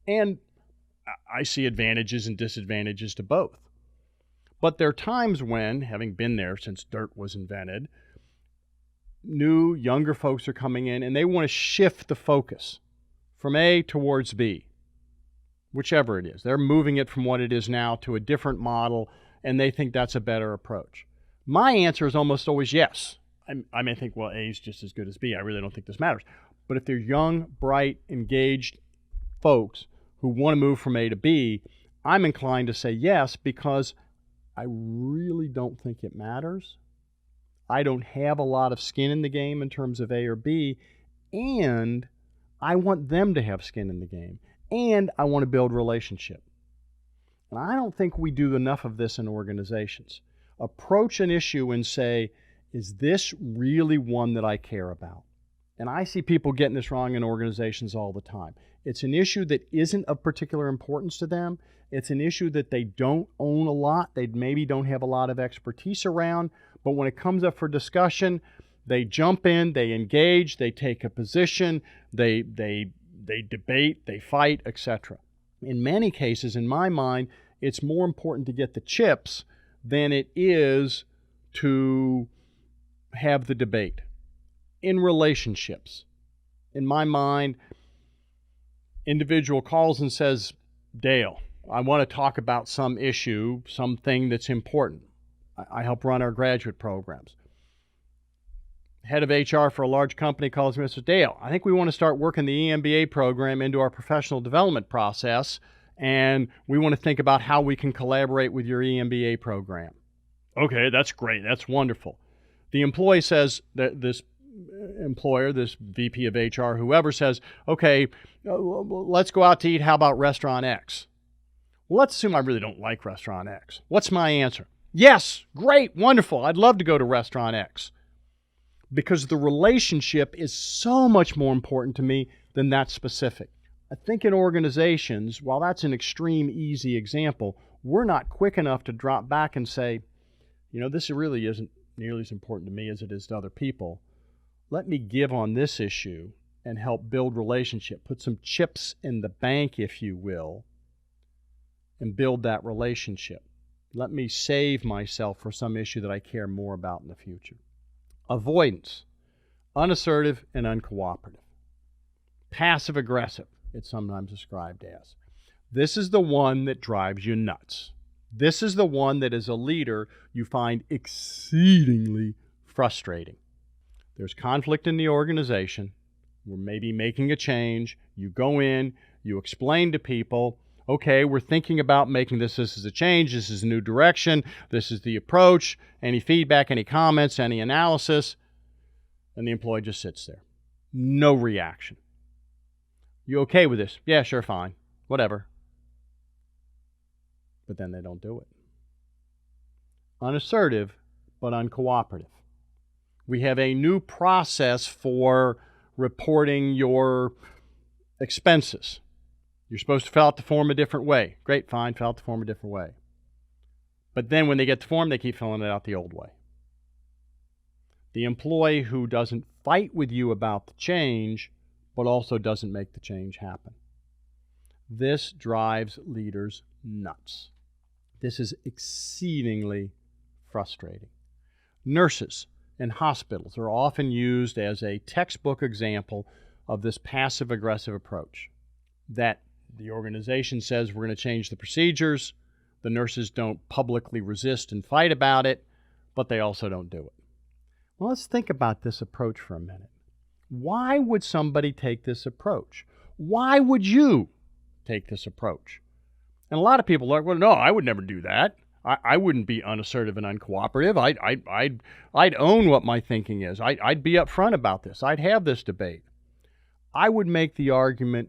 And I see advantages and disadvantages to both. But there are times when, having been there since dirt was invented, new, younger folks are coming in and they want to shift the focus from A towards B, whichever it is. They're moving it from what it is now to a different model, and they think that's a better approach. My answer is almost always yes. I may think, well, A is just as good as B. I really don't think this matters. But if they're young, bright, engaged folks who want to move from A to B, I'm inclined to say yes, because I really don't think it matters. I don't have a lot of skin in the game in terms of A or B, and I want them to have skin in the game, and I want to build relationship. And I don't think we do enough of this in organizations. Approach an issue and say, is this really one that I care about? And I see people getting this wrong in organizations all the time. It's an issue that isn't of particular importance to them. It's an issue that they don't own a lot. They maybe don't have a lot of expertise around. But when it comes up for discussion, they jump in, they engage, they take a position, they debate, they fight, etc. In many cases, in my mind, it's more important to get the chips than it is to have the debate. In relationships, in my mind, individual calls and says, Dale, I want to talk about some issue, something that's important. I help run our graduate programs. Head of HR for a large company calls me and says, Dale, I think we want to start working the EMBA program into our professional development process, and we want to think about how we can collaborate with your EMBA program. Okay, that's great. That's wonderful. The employee says, that this employer, this VP of HR, whoever says, okay, let's go out to eat. How about restaurant X? Well, let's assume I really don't like restaurant X. What's my answer? Yes, great, wonderful. I'd love to go to restaurant X. Because the relationship is so much more important to me than that specific. I think in organizations, while that's an extreme easy example, we're not quick enough to drop back and say, this really isn't nearly as important to me as it is to other people. Let me give on this issue and help build relationship. Put some chips in the bank, if you will, and build that relationship. Let me save myself for some issue that I care more about in the future. Avoidance, unassertive and uncooperative. Passive aggressive, it's sometimes described as. This is the one that drives you nuts. This is the one that as a leader you find exceedingly frustrating. There's conflict in the organization. We're maybe making a change. You go in, you explain to people, okay, we're thinking about making this is a change, this is a new direction, this is the approach, any feedback, any comments, any analysis, and the employee just sits there. No reaction. You okay with this? Yeah, sure, fine, whatever. But then they don't do it. Unassertive, but uncooperative. We have a new process for reporting your expenses. You're supposed to fill out the form a different way. Great, fine, fill out the form a different way. But then when they get the form, they keep filling it out the old way. The employee who doesn't fight with you about the change, but also doesn't make the change happen. This drives leaders nuts. This is exceedingly frustrating. Nurses and hospitals are often used as a textbook example of this passive-aggressive approach. That the organization says we're going to change the procedures, the nurses don't publicly resist and fight about it, but they also don't do it. Well, let's think about this approach for a minute. Why would somebody take this approach? Why would you take this approach? And a lot of people are like, well, no, I would never do that. I wouldn't be unassertive and uncooperative. I'd own what my thinking is. I'd be upfront about this. I'd have this debate. I would make the argument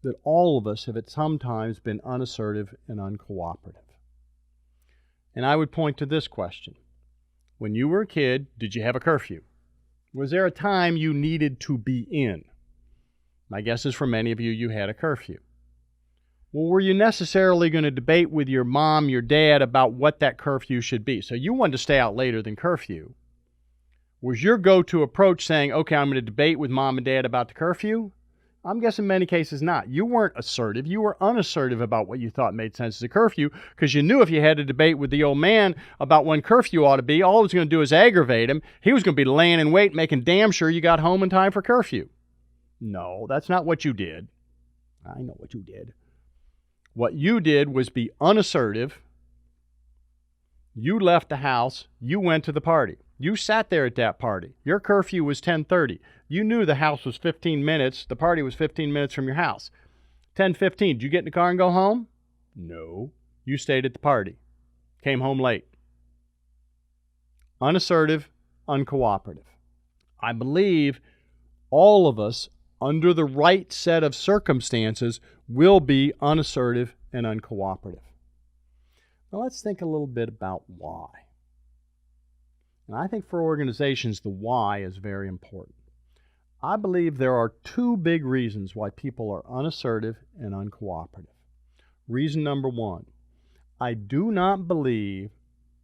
that all of us have at some times been unassertive and uncooperative. And I would point to this question. When you were a kid, did you have a curfew? Was there a time you needed to be in? My guess is for many of you, you had a curfew. Well, were you necessarily going to debate with your mom, your dad about what that curfew should be? So you wanted to stay out later than curfew. Was your go-to approach saying, okay, I'm going to debate with mom and dad about the curfew? I'm guessing in many cases not. You weren't assertive. You were unassertive about what you thought made sense as a curfew because you knew if you had a debate with the old man about when curfew ought to be, all it was going to do is aggravate him. He was going to be laying in wait, making damn sure you got home in time for curfew. No, that's not what you did. I know what you did. What you did was be unassertive. You left the house. You went to the party. You sat there at that party. Your curfew was 10:30. You knew the house was 15 minutes. The party was 15 minutes from your house. 10:15. Did you get in the car and go home? No. You stayed at the party. Came home late. Unassertive, uncooperative. I believe all of us, under the right set of circumstances, will be unassertive and uncooperative. Now let's think a little bit about why. And I think for organizations, the why is very important. I believe there are two big reasons why people are unassertive and uncooperative. Reason number one, I do not believe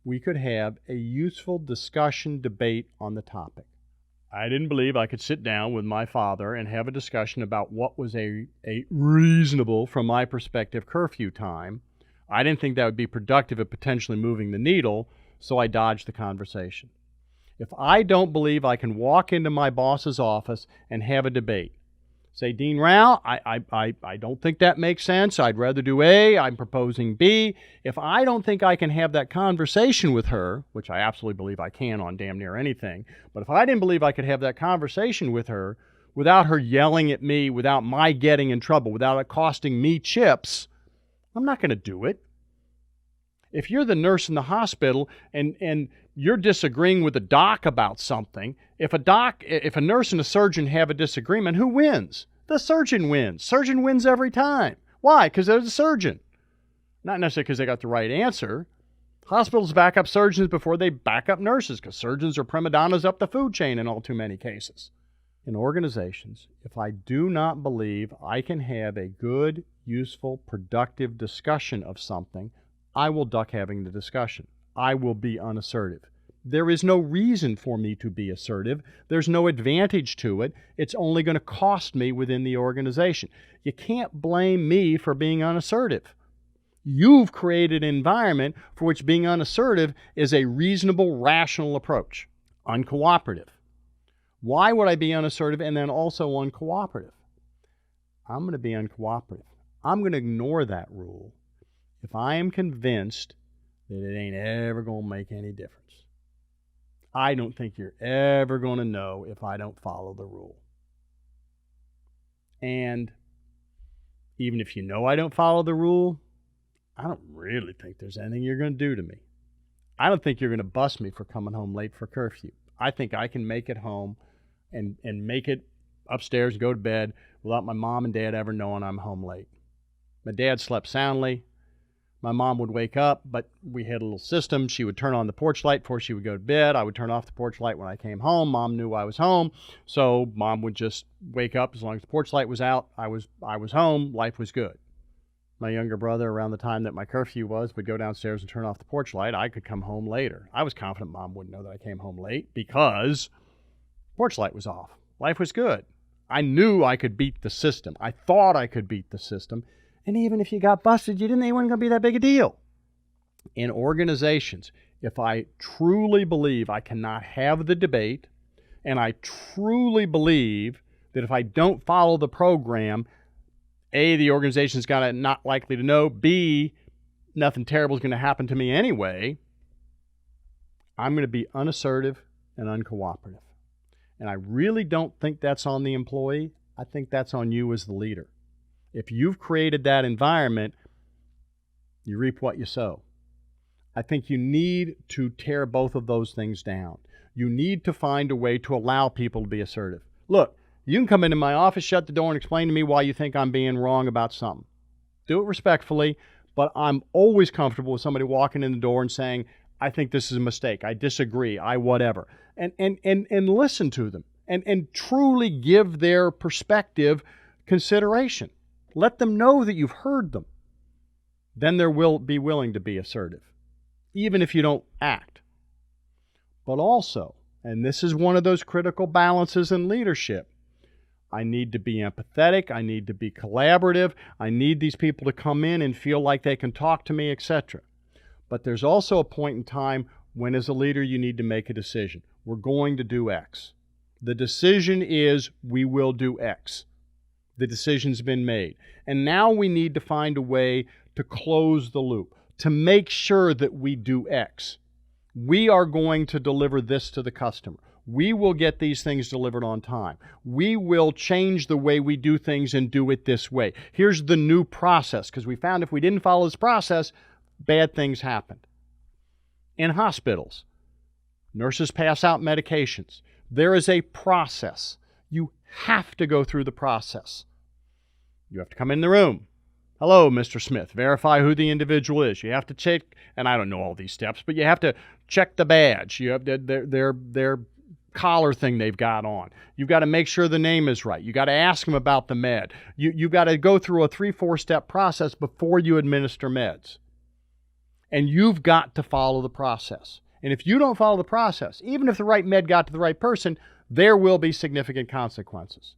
we could have a useful discussion, debate on the topic. I didn't believe I could sit down with my father and have a discussion about what was a reasonable, from my perspective, curfew time. I didn't think that would be productive at potentially moving the needle, so I dodged the conversation. If I don't believe I can walk into my boss's office and have a debate, Say, Dean Rao, I don't think that makes sense. I'd rather do A. I'm proposing B. If I don't think I can have that conversation with her, which I absolutely believe I can on damn near anything, but if I didn't believe I could have that conversation with her without her yelling at me, without my getting in trouble, without it costing me chips, I'm not going to do it. If you're the nurse in the hospital and you're disagreeing with a doc about something, if a nurse and a surgeon have a disagreement, who wins? The surgeon wins. Surgeon wins every time. Why? Because they're the surgeon. Not necessarily because they got the right answer. Hospitals back up surgeons before they back up nurses because surgeons are prima donnas up the food chain in all too many cases. In organizations, if I do not believe I can have a good, useful, productive discussion of something, I will duck having the discussion. I will be unassertive. There is no reason for me to be assertive. There's no advantage to it. It's only going to cost me within the organization. You can't blame me for being unassertive. You've created an environment for which being unassertive is a reasonable, rational approach. Uncooperative. Why would I be unassertive and then also uncooperative? I'm going to be uncooperative. I'm going to ignore that rule if I am convinced that it ain't ever going to make any difference. I don't think you're ever going to know if I don't follow the rule. And even if you know I don't follow the rule, I don't really think there's anything you're going to do to me. I don't think you're going to bust me for coming home late for curfew. I think I can make it home and make it upstairs and go to bed without my mom and dad ever knowing I'm home late. My dad slept soundly. My mom would wake up, but we had a little system. She would turn on the porch light before she would go to bed. I would turn off the porch light when I came home. Mom knew I was home, so Mom would just wake up. As long as the porch light was out, I was home. Life was good. My younger brother, around the time that my curfew was, would go downstairs and turn off the porch light. I could come home later. I was confident Mom wouldn't know that I came home late because the porch light was off. Life was good. I knew I could beat the system. I thought I could beat the system. And even if you got busted, it wasn't going to be that big a deal. In organizations, if I truly believe I cannot have the debate, and I truly believe that if I don't follow the program, A, the organization's not likely to know, B, nothing terrible is going to happen to me anyway, I'm going to be unassertive and uncooperative. And I really don't think that's on the employee. I think that's on you as the leader. If you've created that environment, you reap what you sow. I think you need to tear both of those things down. You need to find a way to allow people to be assertive. Look, you can come into my office, shut the door, and explain to me why you think I'm being wrong about something. Do it respectfully, but I'm always comfortable with somebody walking in the door and saying, I think this is a mistake, I disagree, I whatever. And listen to them and truly give their perspective consideration. Let them know that you've heard them. Then they will be willing to be assertive, even if you don't act. But also, and this is one of those critical balances in leadership, I need to be empathetic, I need to be collaborative, I need these people to come in and feel like they can talk to me, etc. But there's also a point in time when as a leader you need to make a decision. We're going to do X. The decision is we will do X. The decision's been made. And now we need to find a way to close the loop, to make sure that we do X. We are going to deliver this to the customer. We will get these things delivered on time. We will change the way we do things and do it this way. Here's the new process, because we found if we didn't follow this process, bad things happened. In hospitals, nurses pass out medications. There is a process. You have to go through the process. You have to come in the room. Hello, Mr. Smith. Verify who the individual is. You have to check, and I don't know all these steps, but you have to check the badge. You have their collar thing they've got on. You've got to make sure the name is right. You've got to ask them about the med. You've got to go through a 3-4 step process before you administer meds. And you've got to follow the process. And if you don't follow the process, even if the right med got to the right person, there will be significant consequences.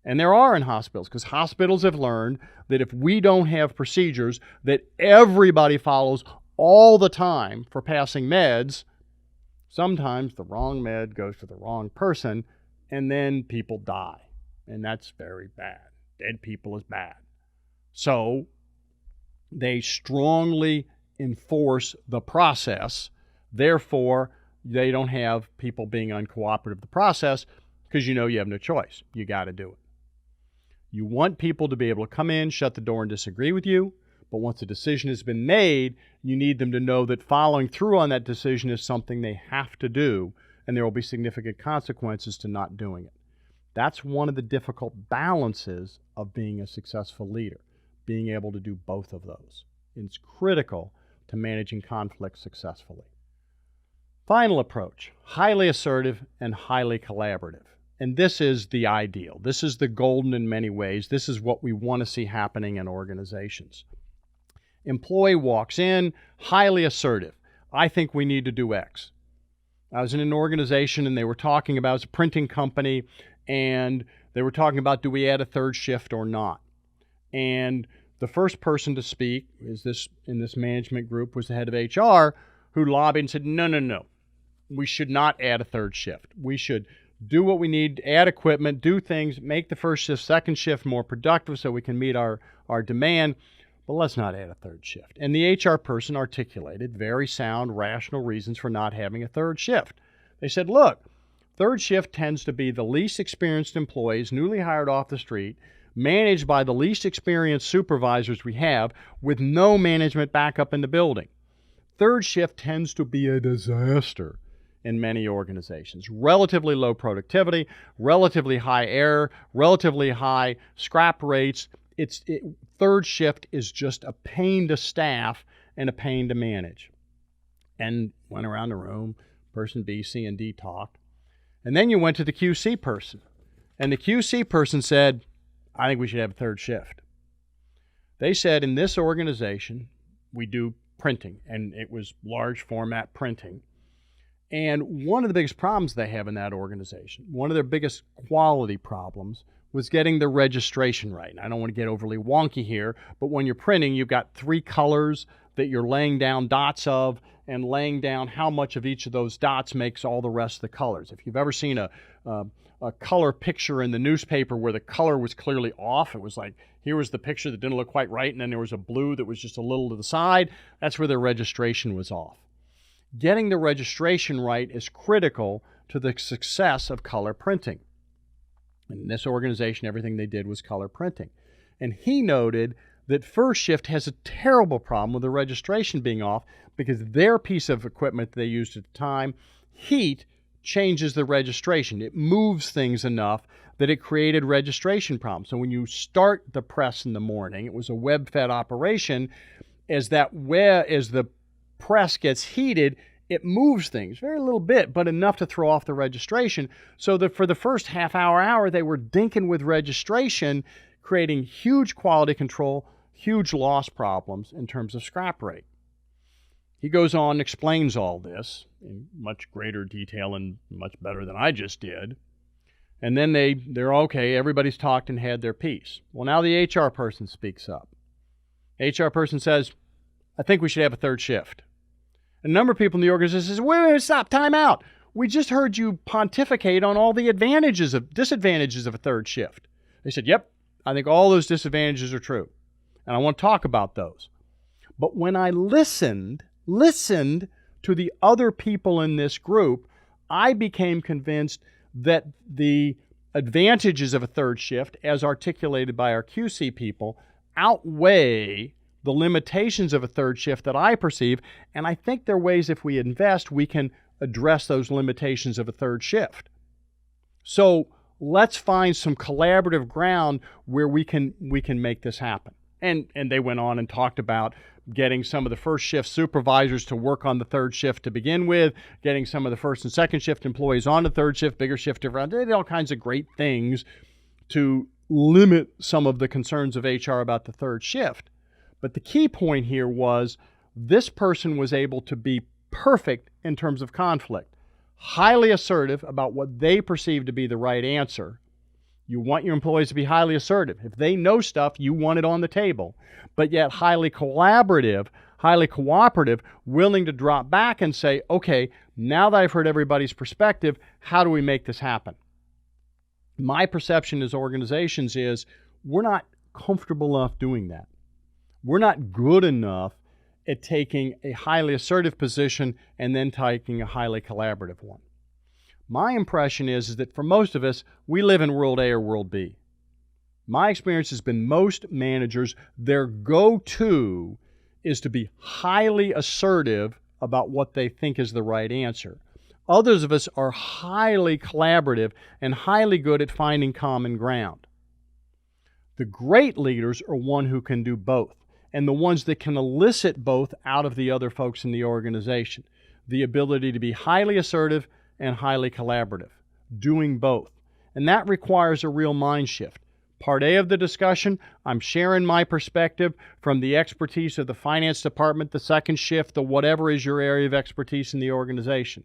And there are in hospitals, because hospitals have learned that if we don't have procedures that everybody follows all the time for passing meds, sometimes the wrong med goes to the wrong person, and then people die. and that's very bad. Dead people is bad. So they strongly enforce the process. Therefore, they don't have people being uncooperative of the process because you have no choice. You got to do it. You want people to be able to come in, shut the door, and disagree with you. But once a decision has been made, you need them to know that following through on that decision is something they have to do, and there will be significant consequences to not doing it. That's one of the difficult balances of being a successful leader, being able to do both of those. It's critical to managing conflict successfully. Final approach, highly assertive and highly collaborative. And this is the ideal. This is the golden in many ways. This is what we want to see happening in organizations. Employee walks in, highly assertive. I think we need to do X. I was in an organization and they were talking about, it was a printing company, and they were talking about, do we add a third shift or not? And the first person to speak in this management group was the head of HR, who lobbied and said, no. We should not add a third shift. We should do what we need, add equipment, do things, make the first shift, second shift more productive so we can meet our demand, but let's not add a third shift. And the HR person articulated very sound, rational reasons for not having a third shift. They said, look, third shift tends to be the least experienced employees, newly hired off the street, managed by the least experienced supervisors we have with no management backup in the building. Third shift tends to be a disaster in many organizations. Relatively low productivity, relatively high error, relatively high scrap rates. Third shift is just a pain to staff and a pain to manage. And went around the room, person B, C, and D talked. And then you went to the QC person. And the QC person said, I think we should have a third shift. They said, in this organization, we do printing, and it was large format printing. And one of the biggest problems they have in that organization, one of their biggest quality problems, was getting the registration right. And I don't want to get overly wonky here, but when you're printing, you've got 3 colors that you're laying down dots of and laying down how much of each of those dots makes all the rest of the colors. If you've ever seen a color picture in the newspaper where the color was clearly off, it was like, here was the picture that didn't look quite right, and then there was a blue that was just a little to the side, that's where their registration was off. Getting the registration right is critical to the success of color printing. In this organization, everything they did was color printing. And he noted that first shift has a terrible problem with the registration being off because their piece of equipment they used at the time, heat, changes the registration. It moves things enough that it created registration problems. So when you start the press in the morning, it was a web-fed operation, as the press gets heated, it moves things, very little bit, but enough to throw off the registration, so that for the first half hour, they were dinking with registration, creating huge quality control, huge loss problems in terms of scrap rate. He goes on and explains all this in much greater detail and much better than I just did. And then they're okay, everybody's talked and had their piece. Well, now the HR person speaks up. HR person says, I think we should have a third shift. A number of people in the organization says, wait, stop, time out. We just heard you pontificate on all the disadvantages of a third shift. They said, yep, I think all those disadvantages are true. And I want to talk about those. But when I listened to the other people in this group, I became convinced that the advantages of a third shift, as articulated by our QC people, outweigh the limitations of a third shift that I perceive, and I think there are ways, if we invest, we can address those limitations of a third shift. So let's find some collaborative ground where we can make this happen. And they went on and talked about getting some of the first shift supervisors to work on the third shift to begin with, getting some of the first and second shift employees on the third shift, bigger shift around. They did all kinds of great things to limit some of the concerns of HR about the third shift. But the key point here was this person was able to be perfect in terms of conflict, highly assertive about what they perceive to be the right answer. You want your employees to be highly assertive. If they know stuff, you want it on the table, but yet highly collaborative, highly cooperative, willing to drop back and say, okay, now that I've heard everybody's perspective, how do we make this happen? My perception as organizations is we're not comfortable enough doing that. We're not good enough at taking a highly assertive position and then taking a highly collaborative one. My impression is that for most of us, we live in world A or world B. My experience has been most managers, their go-to is to be highly assertive about what they think is the right answer. Others of us are highly collaborative and highly good at finding common ground. The great leaders are one who can do both, and the ones that can elicit both out of the other folks in the organization. The ability to be highly assertive and highly collaborative, doing both. And that requires a real mind shift. Part A of the discussion, I'm sharing my perspective from the expertise of the finance department, the second shift, the whatever is your area of expertise in the organization.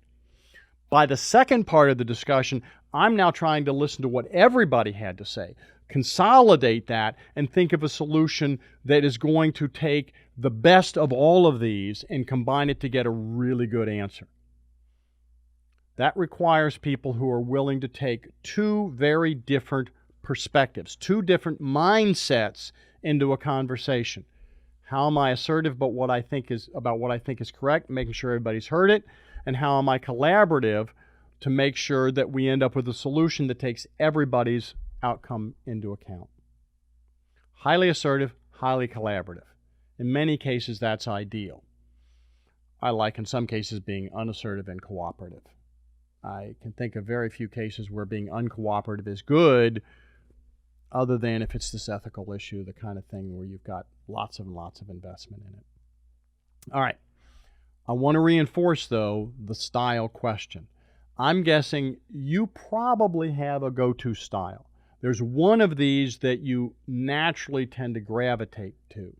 By the second part of the discussion, I'm now trying to listen to what everybody had to say, consolidate that, and think of a solution that is going to take the best of all of these and combine it to get a really good answer. That requires people who are willing to take two very different perspectives, two different mindsets into a conversation. How am I assertive about what I think is correct, making sure everybody's heard it, and how am I collaborative to make sure that we end up with a solution that takes everybody's outcome into account. Highly assertive, highly collaborative. In many cases, that's ideal. I like, in some cases, being unassertive and cooperative. I can think of very few cases where being uncooperative is good, other than if it's this ethical issue, the kind of thing where you've got lots and lots of investment in it. All right. I want to reinforce, though, the style question. I'm guessing you probably have a go-to style. There's one of these that you naturally tend to gravitate to,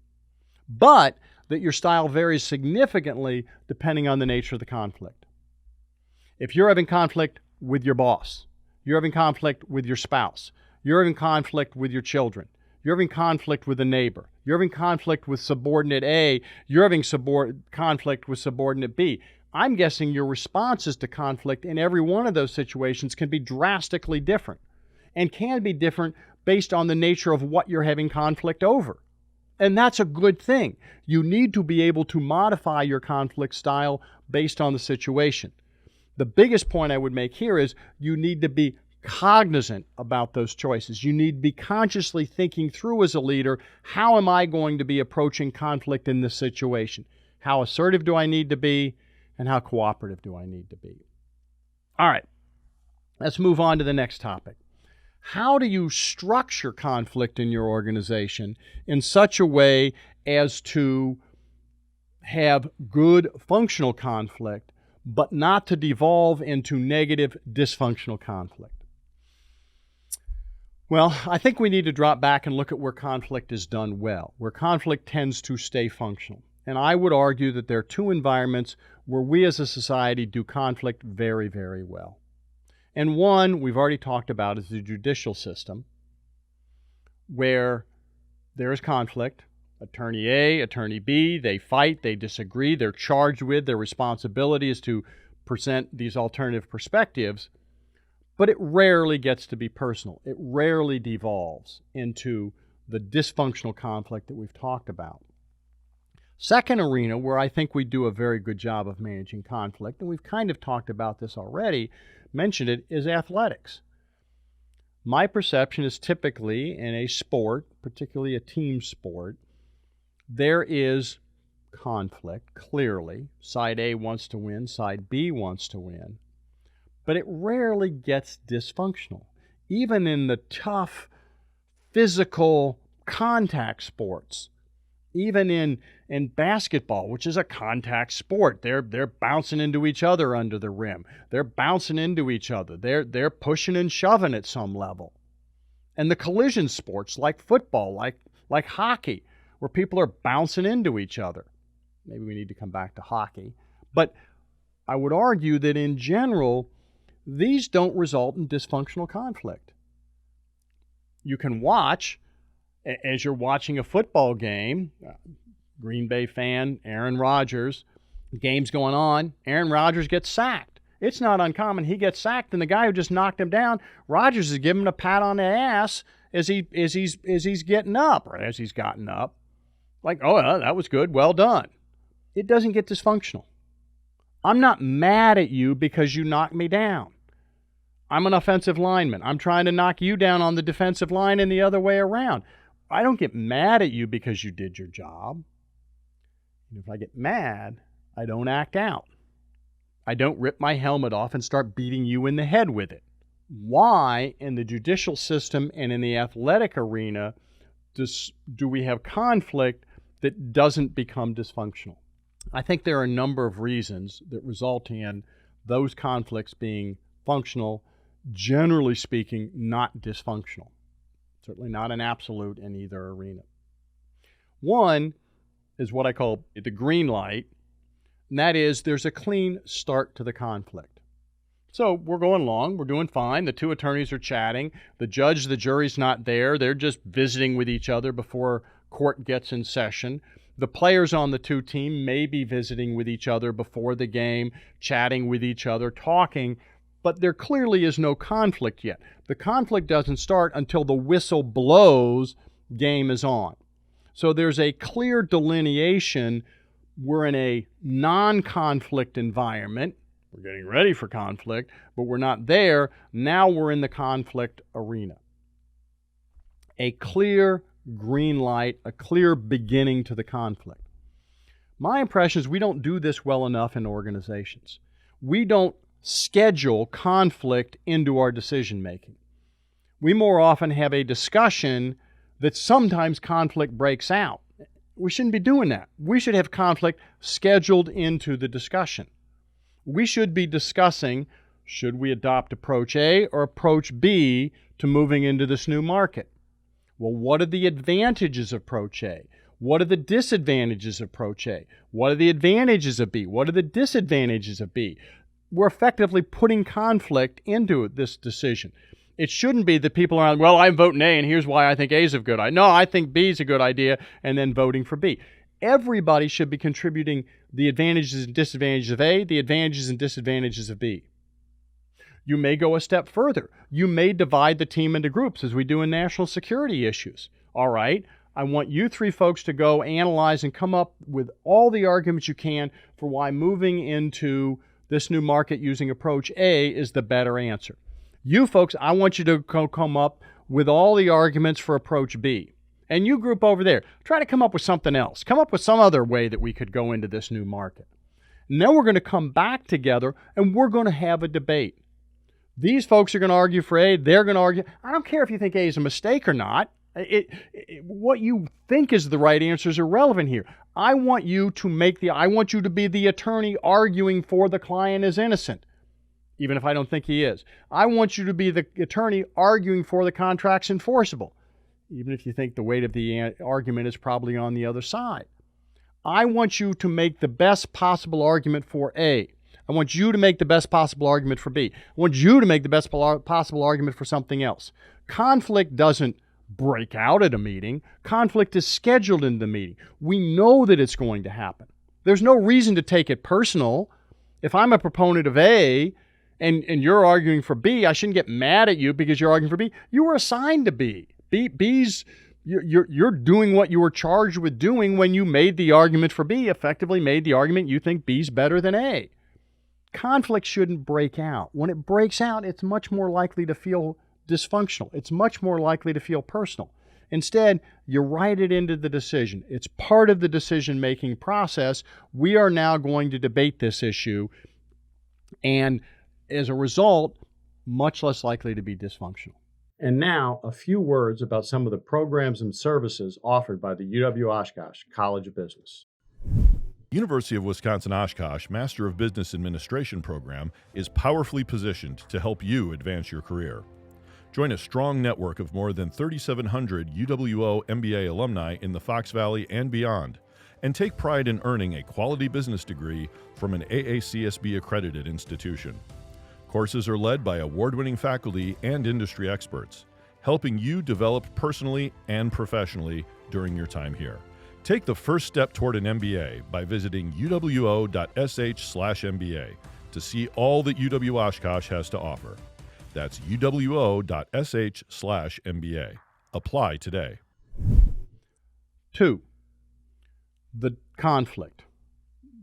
but that your style varies significantly depending on the nature of the conflict. If you're having conflict with your boss, you're having conflict with your spouse, you're having conflict with your children, you're having conflict with a neighbor, you're having conflict with subordinate A, you're having conflict with subordinate B, I'm guessing your responses to conflict in every one of those situations can be drastically different and can be different based on the nature of what you're having conflict over. And that's a good thing. You need to be able to modify your conflict style based on the situation. The biggest point I would make here is you need to be cognizant about those choices. You need to be consciously thinking through as a leader, how am I going to be approaching conflict in this situation? How assertive do I need to be, and how cooperative do I need to be? All right, let's move on to the next topic. How do you structure conflict in your organization in such a way as to have good functional conflict, but not to devolve into negative dysfunctional conflict? Well, I think we need to drop back and look at where conflict is done well, where conflict tends to stay functional. And I would argue that there are two environments where we as a society do conflict very, very well. And one we've already talked about is the judicial system, where there is conflict. Attorney A, Attorney B, they fight, they disagree, they're charged with, their responsibility is to present these alternative perspectives, but it rarely gets to be personal. It rarely devolves into the dysfunctional conflict that we've talked about. Second arena where I think we do a very good job of managing conflict, and we've kind of talked about this already, mentioned it, is athletics. My perception is typically in a sport, particularly a team sport, there is conflict, clearly. Side A wants to win, side B wants to win, but it rarely gets dysfunctional. Even in the tough physical contact sports, even in basketball, which is a contact sport, they're bouncing into each other under the rim. They're bouncing into each other. They're pushing and shoving at some level. And the collision sports like football, like hockey, where people are bouncing into each other. Maybe we need to come back to hockey. But I would argue that in general, these don't result in dysfunctional conflict. You can watch, as you're watching a football game, Green Bay fan, Aaron Rodgers, game's going on, Aaron Rodgers gets sacked. it's not uncommon. He gets sacked, and the guy who just knocked him down, Rodgers is giving him a pat on the ass as he's getting up, or as he's gotten up. Like, oh, that was good. Well done. It doesn't get dysfunctional. I'm not mad at you because you knocked me down. I'm an offensive lineman. I'm trying to knock you down on the defensive line and the other way around. I don't get mad at you because you did your job. And if I get mad, I don't act out. I don't rip my helmet off and start beating you in the head with it. Why, in the judicial system and in the athletic arena, do we have conflict that doesn't become dysfunctional? I think there are a number of reasons that result in those conflicts being functional, generally speaking, not dysfunctional. Certainly not an absolute in either arena. One is what I call the green light, and that is there's a clean start to the conflict. So we're going along, we're doing fine, the two attorneys are chatting, the judge, the jury's not there, they're just visiting with each other before court gets in session. The players on the two teams may be visiting with each other before the game, chatting with each other, talking, but there clearly is no conflict yet. The conflict doesn't start until the whistle blows, game is on. So there's a clear delineation. We're in a non-conflict environment. We're getting ready for conflict, but we're not there. Now we're in the conflict arena. A clear green light, a clear beginning to the conflict. My impression is we don't do this well enough in organizations. We don't schedule conflict into our decision making. We more often have a discussion that sometimes conflict breaks out. We shouldn't be doing that. We should have conflict scheduled into the discussion. We should be discussing, should we adopt approach A or approach B to moving into this new market? Well, what are the advantages of approach A? What are the disadvantages of approach A? What are the advantages of B? What are the disadvantages of B? We're effectively putting conflict into this decision. It shouldn't be that people are, well, I'm voting A, and here's why I think A is a good idea. No, I think B is a good idea, and then voting for B. Everybody should be contributing the advantages and disadvantages of A, the advantages and disadvantages of B. You may go a step further. You may divide the team into groups, as we do in national security issues. All right, I want you three folks to go analyze and come up with all the arguments you can for why moving into this new market using approach A is the better answer. You folks, I want you to come up with all the arguments for approach B. And you group over there, try to come up with something else. Come up with some other way that we could go into this new market. And then we're going to come back together and we're going to have a debate. These folks are going to argue for A, they're going to argue. I don't care if you think A is a mistake or not. What you think is the right answer is irrelevant here. I want you to be the attorney arguing for the client is innocent, even if I don't think he is. I want you to be the attorney arguing for the contract's enforceable, even if you think the weight of the argument is probably on the other side. I want you to make the best possible argument for A. I want you to make the best possible argument for B. I want you to make the best possible argument for something else. Conflict doesn't break out at a meeting. Conflict is scheduled in the meeting. We know that it's going to happen. There's no reason to take it personal. If I'm a proponent of A and you're arguing for B, I shouldn't get mad at you because you're arguing for B. You were assigned to B. You're doing what you were charged with doing when you made the argument for B, effectively made the argument you think B's better than A. Conflict shouldn't break out. When it breaks out, it's much more likely to feel dysfunctional. It's much more likely to feel personal. Instead, you write it into the decision. It's part of the decision-making process. We are now going to debate this issue, and as a result, much less likely to be dysfunctional. And now, a few words about some of the programs and services offered by the UW-Oshkosh College of Business. University of Wisconsin-Oshkosh Master of Business Administration program is powerfully positioned to help you advance your career. Join a strong network of more than 3,700 UWO MBA alumni in the Fox Valley and beyond, and take pride in earning a quality business degree from an AACSB accredited institution. Courses are led by award-winning faculty and industry experts, helping you develop personally and professionally during your time here. Take the first step toward an MBA by visiting uwo.sh/MBA. to see all that UW-Oshkosh has to offer. That's uwo.sh/MBA. Apply today. 2, the conflict.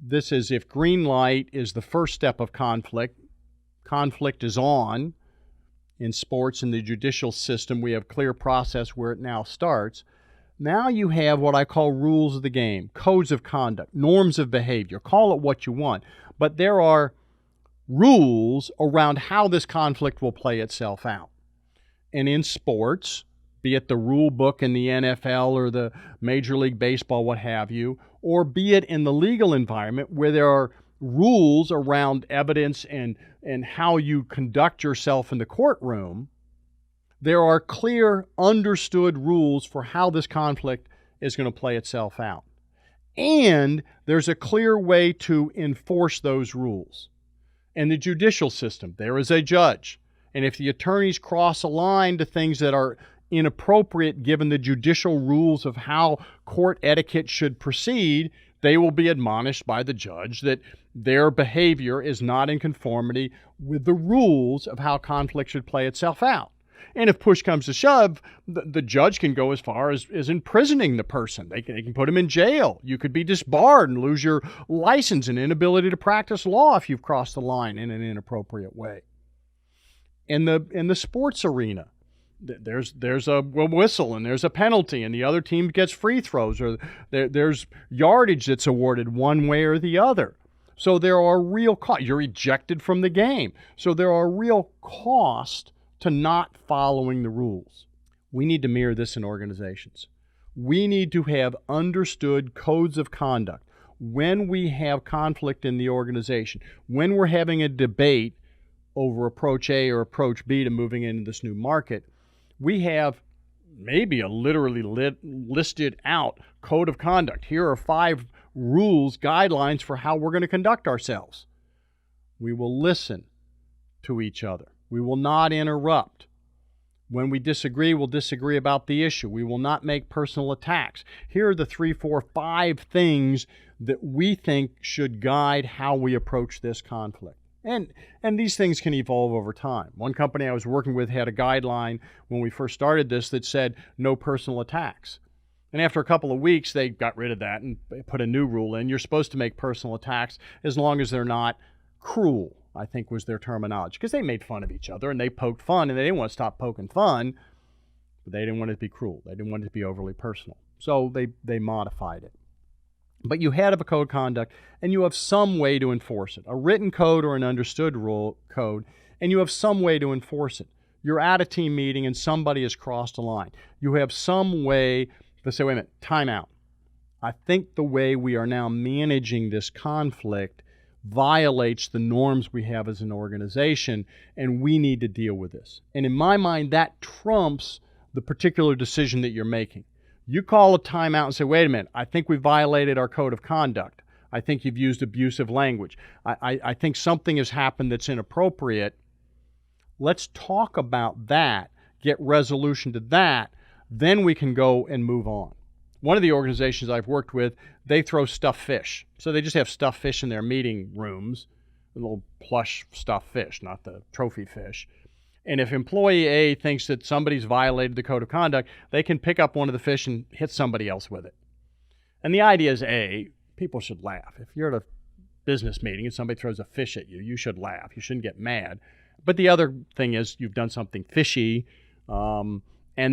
This is if green light is the first step of conflict. Conflict is on. In sports, in the judicial system, we have clear process where it now starts. Now you have what I call rules of the game, codes of conduct, norms of behavior. Call it what you want. But there are rules around how this conflict will play itself out. And in sports, be it the rule book in the NFL or the Major League Baseball, what have you, or be it in the legal environment where there are rules around evidence and how you conduct yourself in the courtroom, there are clear, understood rules for how this conflict is going to play itself out. And there's a clear way to enforce those rules. In the judicial system, there is a judge. And if the attorneys cross a line to things that are inappropriate given the judicial rules of how court etiquette should proceed, they will be admonished by the judge that their behavior is not in conformity with the rules of how conflict should play itself out. And if push comes to shove, the judge can go as far as imprisoning the person. They can put him in jail. You could be disbarred and lose your license and inability to practice law if you've crossed the line in an inappropriate way. In the sports arena, there's a whistle and there's a penalty and the other team gets free throws, or there's yardage that's awarded one way or the other. So there are real costs. You're ejected from the game. So there are real costs to not following the rules. We need to mirror this in organizations. We need to have understood codes of conduct. When we have conflict in the organization, when we're having a debate over approach A or approach B to moving into this new market, we have maybe a literally listed out code of conduct. Here are 5 rules, guidelines for how we're going to conduct ourselves. We will listen to each other. We will not interrupt. When we disagree, we'll disagree about the issue. We will not make personal attacks. Here are the 3, 4, 5 things that we think should guide how we approach this conflict. And these things can evolve over time. One company I was working with had a guideline when we first started this that said no personal attacks. And after a couple of weeks, they got rid of that and put a new rule in. You're supposed to make personal attacks as long as they're not cruel, I think was their terminology, because they made fun of each other and they poked fun and they didn't want to stop poking fun, but they didn't want it to be cruel. They didn't want it to be overly personal. So they modified it. But you had a code of conduct and you have some way to enforce it, a written code or an understood rule code, and you have some way to enforce it. You're at a team meeting and somebody has crossed a line. You have some way to say, wait a minute, time out. I think the way we are now managing this conflict violates the norms we have as an organization, and we need to deal with this. And in my mind, that trumps the particular decision that you're making. You call a timeout and say, wait a minute, I think we violated our code of conduct. I think you've used abusive language. I think something has happened that's inappropriate. Let's talk about that, get resolution to that, then we can go and move on. One of the organizations I've worked with, they throw stuffed fish. So they just have stuffed fish in their meeting rooms, a little plush stuffed fish, not the trophy fish. And if employee A thinks that somebody's violated the code of conduct, they can pick up one of the fish and hit somebody else with it. And the idea is, A, people should laugh. If you're at a business meeting and somebody throws a fish at you, you should laugh. You shouldn't get mad. But the other thing is you've done something fishy, and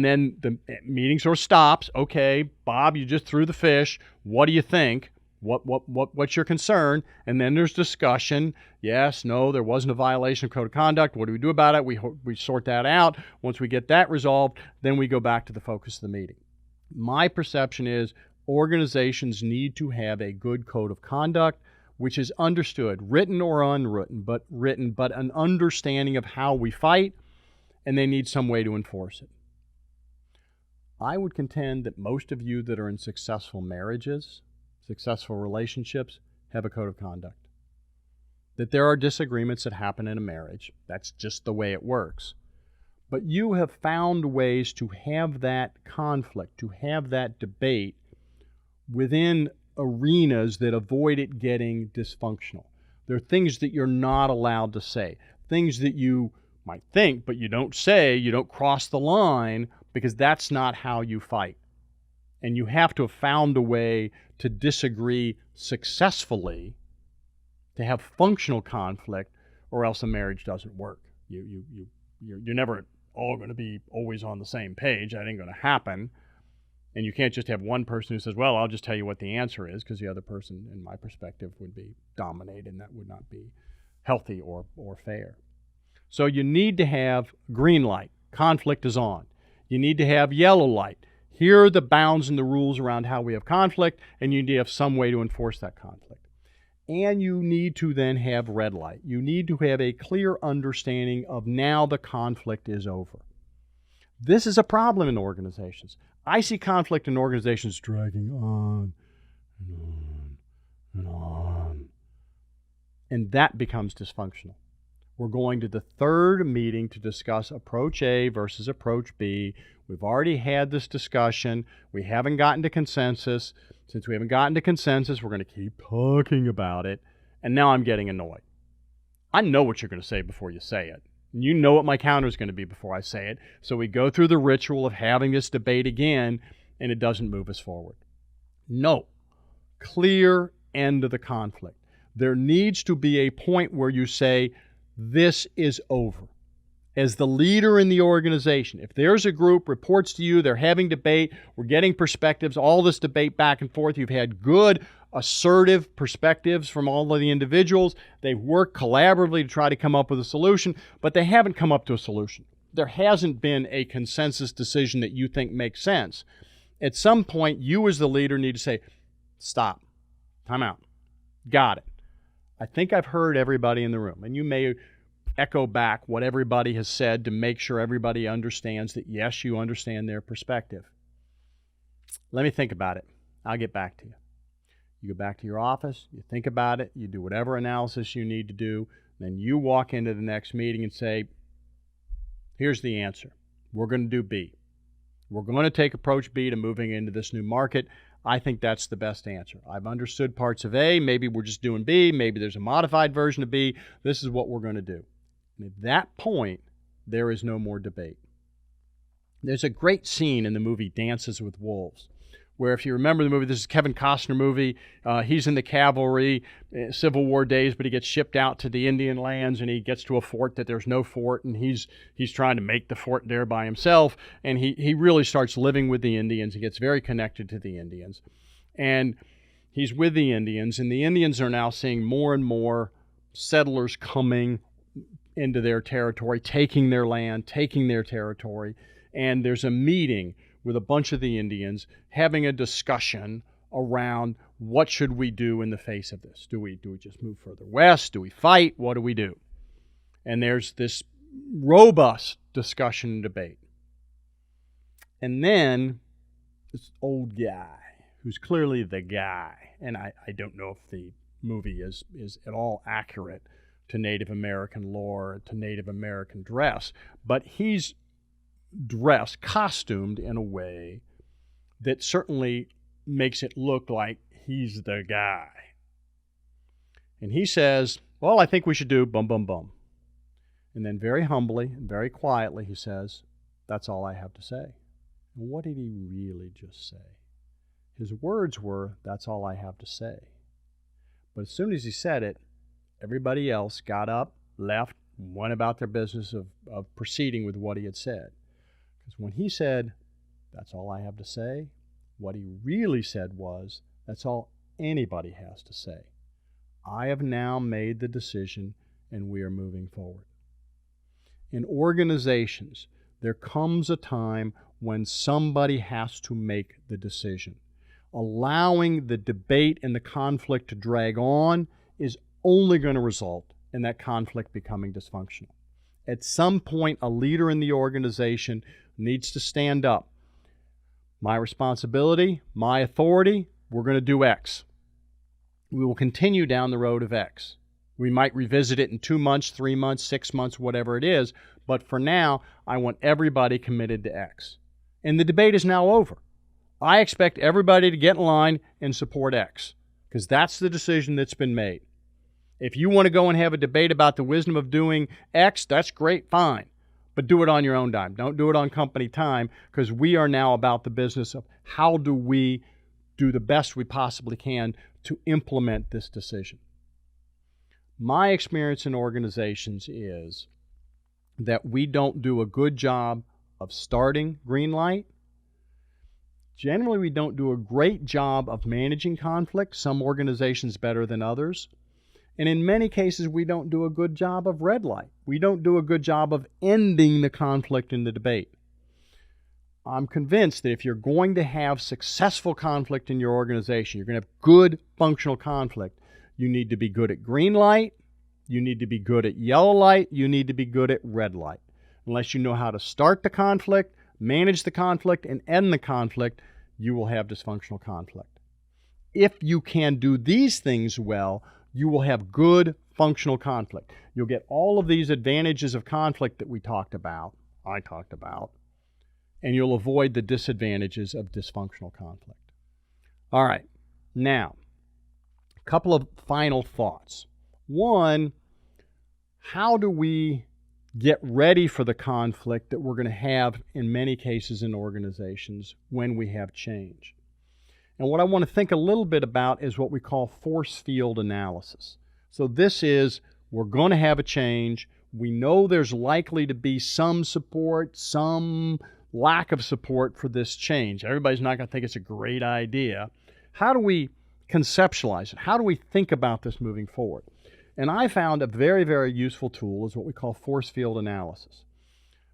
then the meeting sort of stops. Okay, Bob, you just threw the fish. What do you think? What's your concern? And then there's discussion. Yes, no, there wasn't a violation of code of conduct. What do we do about it? We sort that out. Once we get that resolved, then we go back to the focus of the meeting. My perception is organizations need to have a good code of conduct, which is understood, written or unwritten, but an understanding of how we fight, and they need some way to enforce it. I would contend that most of you that are in successful marriages, successful relationships, have a code of conduct. That there are disagreements that happen in a marriage. That's just the way it works. But you have found ways to have that conflict, to have that debate within arenas that avoid it getting dysfunctional. There are things that you're not allowed to say, things that you might think, but you don't say, you don't cross the line, because that's not how you fight. And you have to have found a way to disagree successfully, to have functional conflict, or else a marriage doesn't work. You're never all going to be always on the same page. That ain't going to happen. And you can't just have one person who says, well, I'll just tell you what the answer is, because the other person, in my perspective, would be dominated, and that would not be healthy or fair. So you need to have green light. Conflict is on. You need to have yellow light. Here are the bounds and the rules around how we have conflict, and you need to have some way to enforce that conflict. And you need to then have red light. You need to have a clear understanding of now the conflict is over. This is a problem in organizations. I see conflict in organizations dragging on and on and on. And that becomes dysfunctional. We're going to the third meeting to discuss approach A versus approach B. We've already had this discussion. We haven't gotten to consensus. Since we haven't gotten to consensus, we're going to keep talking about it. And now I'm getting annoyed. I know what you're going to say before you say it. You know what my counter is going to be before I say it. So we go through the ritual of having this debate again, and it doesn't move us forward. No. Clear end of the conflict. There needs to be a point where you say, this is over. As the leader in the organization, if there's a group, reports to you, they're having debate, we're getting perspectives, all this debate back and forth, you've had good, assertive perspectives from all of the individuals, they've worked collaboratively to try to come up with a solution, but they haven't come up to a solution. There hasn't been a consensus decision that you think makes sense. At some point, you as the leader need to say, stop, time out, got it. I think I've heard everybody in the room, and you may echo back what everybody has said to make sure everybody understands that, yes, you understand their perspective. Let me think about it. I'll get back to you. You go back to your office, you think about it, you do whatever analysis you need to do, then you walk into the next meeting and say, here's the answer. We're going to do B. We're going to take approach B to moving into this new market. I think that's the best answer. I've understood parts of A. Maybe we're just doing B. Maybe there's a modified version of B. This is what we're going to do. And at that point, there is no more debate. There's a great scene in the movie Dances with Wolves, where if you remember the movie, this is a Kevin Costner movie. He's in the cavalry, Civil War days, but he gets shipped out to the Indian lands, and he gets to a fort that there's no fort, and he's trying to make the fort there by himself, and he really starts living with the Indians. He gets very connected to the Indians. And he's with the Indians, and the Indians are now seeing more and more settlers coming into their territory, taking their land, taking their territory, and there's a meeting with a bunch of the Indians having a discussion around what should we do in the face of this. Do we just move further west? Do we fight? What do we do? And there's this robust discussion and debate. And then this old guy, who's clearly the guy, and I don't know if the movie is at all accurate to Native American lore, to Native American dress, but he's dressed, costumed in a way that certainly makes it look like he's the guy. And he says, well, I think we should do bum, bum, bum. And then very humbly and very quietly he says, that's all I have to say. And what did he really just say? His words were, that's all I have to say. But as soon as he said it, everybody else got up, left, and went about their business of proceeding with what he had said. Because when he said, that's all I have to say, what he really said was, that's all anybody has to say. I have now made the decision, and we are moving forward. In organizations, there comes a time when somebody has to make the decision. Allowing the debate and the conflict to drag on is only going to result in that conflict becoming dysfunctional. At some point, a leader in the organization needs to stand up. My responsibility, my authority, we're going to do X. We will continue down the road of X. We might revisit it in 2 months, 3 months, 6 months, whatever it is, but for now, I want everybody committed to X. And the debate is now over. I expect everybody to get in line and support X, because that's the decision that's been made. If you want to go and have a debate about the wisdom of doing X, that's great, fine. But do it on your own dime. Don't do it on company time, because we are now about the business of how do we do the best we possibly can to implement this decision. My experience in organizations is that we don't do a good job of starting green light. Generally, we don't do a great job of managing conflict, some organizations better than others. And in many cases, we don't do a good job of red light. We don't do a good job of ending the conflict in the debate. I'm convinced that if you're going to have successful conflict in your organization, you're going to have good functional conflict, you need to be good at green light, you need to be good at yellow light, you need to be good at red light. Unless you know how to start the conflict, manage the conflict, and end the conflict, you will have dysfunctional conflict. If you can do these things well, you will have good functional conflict. You'll get all of these advantages of conflict that I talked about, and you'll avoid the disadvantages of dysfunctional conflict. All right, now, a couple of final thoughts. One, how do we get ready for the conflict that we're going to have in many cases in organizations when we have change? And what I want to think a little bit about is what we call force field analysis. So this is, we're going to have a change. We know there's likely to be some support, some lack of support for this change. Everybody's not going to think it's a great idea. How do we conceptualize it? How do we think about this moving forward? And I found a very, very useful tool is what we call force field analysis.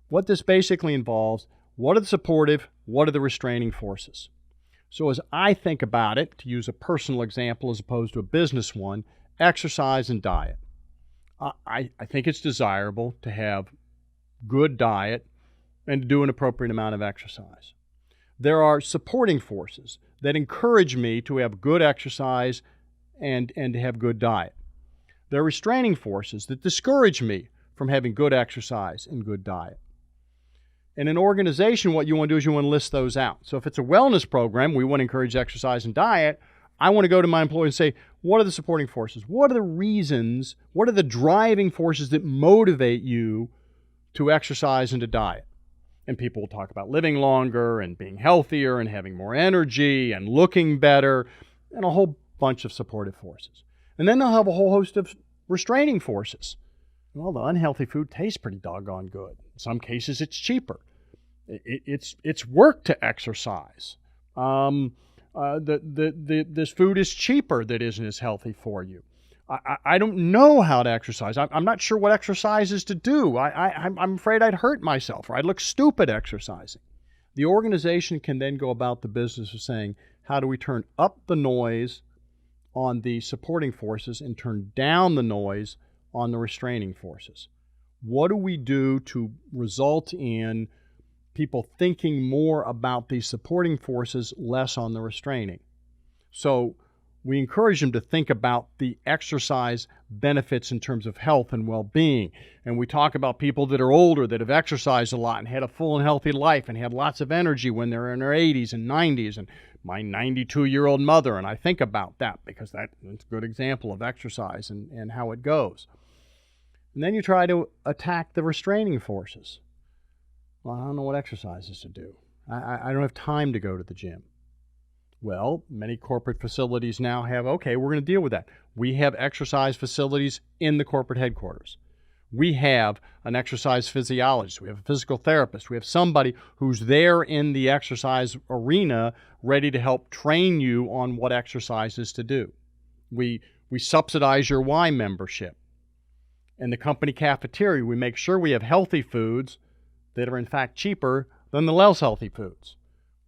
What this basically involves, what are the supportive, what are the restraining forces? So as I think about it, to use a personal example as opposed to a business one, exercise and diet. I think it's desirable to have good diet and to do an appropriate amount of exercise. There are supporting forces that encourage me to have good exercise and to have good diet. There are restraining forces that discourage me from having good exercise and good diet. In an organization, what you want to do is you want to list those out. So if it's a wellness program, we want to encourage exercise and diet. I want to go to my employees and say, what are the supporting forces? What are the reasons? What are the driving forces that motivate you to exercise and to diet? And people will talk about living longer and being healthier and having more energy and looking better and a whole bunch of supportive forces. And then they'll have a whole host of restraining forces. Well, the unhealthy food tastes pretty doggone good. In some cases, it's cheaper. It's work to exercise. This food is cheaper that isn't as healthy for you. I don't know how to exercise. I'm not sure what exercise is to do. I'm afraid I'd hurt myself or I'd look stupid exercising. The organization can then go about the business of saying, how do we turn up the noise on the supporting forces and turn down the noise on the restraining forces? What do we do to result in people thinking more about the supporting forces, less on the restraining? So we encourage them to think about the exercise benefits in terms of health and well-being. And we talk about people that are older that have exercised a lot and had a full and healthy life and had lots of energy when they're in their 80s and 90s. And my 92-year-old mother, and I think about that because that's a good example of exercise and how it goes. And then you try to attack the restraining forces. Well, I don't know what exercises to do. I don't have time to go to the gym. Well, many corporate facilities now have, okay, we're going to deal with that. We have exercise facilities in the corporate headquarters. We have an exercise physiologist. We have a physical therapist. We have somebody who's there in the exercise arena ready to help train you on what exercises to do. We subsidize your Y membership. In the company cafeteria, we make sure we have healthy foods that are in fact cheaper than the less healthy foods.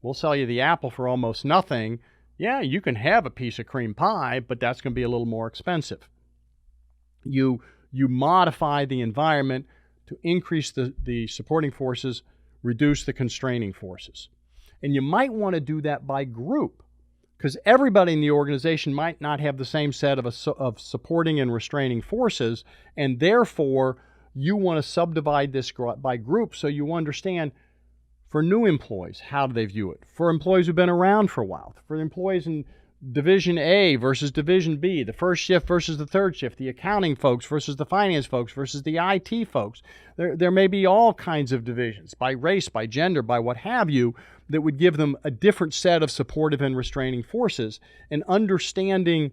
We'll sell you the apple for almost nothing. Yeah, you can have a piece of cream pie, but that's going to be a little more expensive. You modify the environment to increase the supporting forces, reduce the constraining forces. And you might want to do that by group, because everybody in the organization might not have the same set of supporting and restraining forces, and therefore you want to subdivide this by group so you understand for new employees, how do they view it? For employees who've been around for a while, for employees Division A versus Division B, the first shift versus the third shift, the accounting folks versus the finance folks versus the IT folks. There may be all kinds of divisions by race, by gender, by what have you, that would give them a different set of supportive and restraining forces. And understanding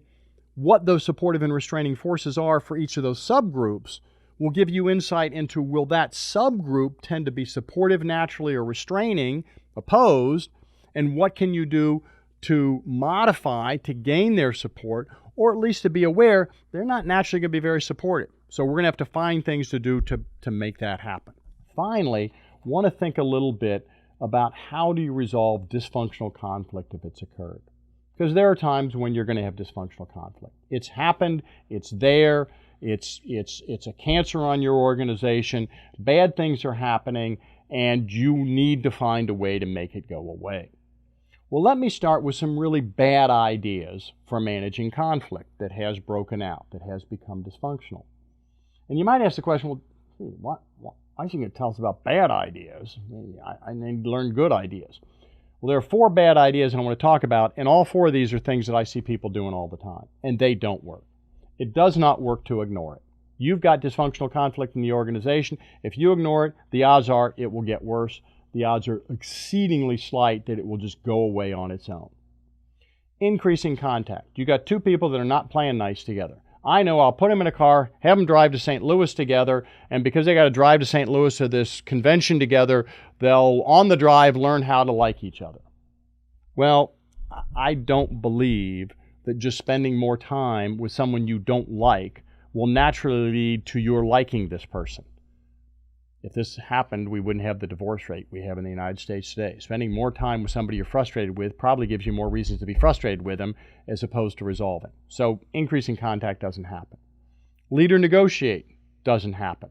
what those supportive and restraining forces are for each of those subgroups will give you insight into, will that subgroup tend to be supportive naturally or restraining, opposed, and what can you do to modify to gain their support, or at least to be aware they're not naturally going to be very supportive. So we're going to have to find things to do to make that happen. Finally, want to think a little bit about how do you resolve dysfunctional conflict if it's occurred. Because there are times when you're going to have dysfunctional conflict. It's happened, it's there, it's a cancer on your organization, bad things are happening, and you need to find a way to make it go away. Well, let me start with some really bad ideas for managing conflict that has broken out, that has become dysfunctional. And you might ask the question, well, why should you tell us about bad ideas? I need to learn good ideas. Well, there are 4 bad ideas I want to talk about, and all 4 of these are things that I see people doing all the time, and they don't work. It does not work to ignore it. You've got dysfunctional conflict in the organization. If you ignore it, the odds are it will get worse. The odds are exceedingly slight that it will just go away on its own. Increasing contact. You got 2 people that are not playing nice together. I know I'll put them in a car, have them drive to St. Louis together, and because they got to drive to St. Louis to this convention together, they'll, on the drive, learn how to like each other. Well, I don't believe that just spending more time with someone you don't like will naturally lead to your liking this person. If this happened, we wouldn't have the divorce rate we have in the United States today. Spending more time with somebody you're frustrated with probably gives you more reasons to be frustrated with them as opposed to resolving. So increasing contact doesn't happen. Leader negotiate doesn't happen.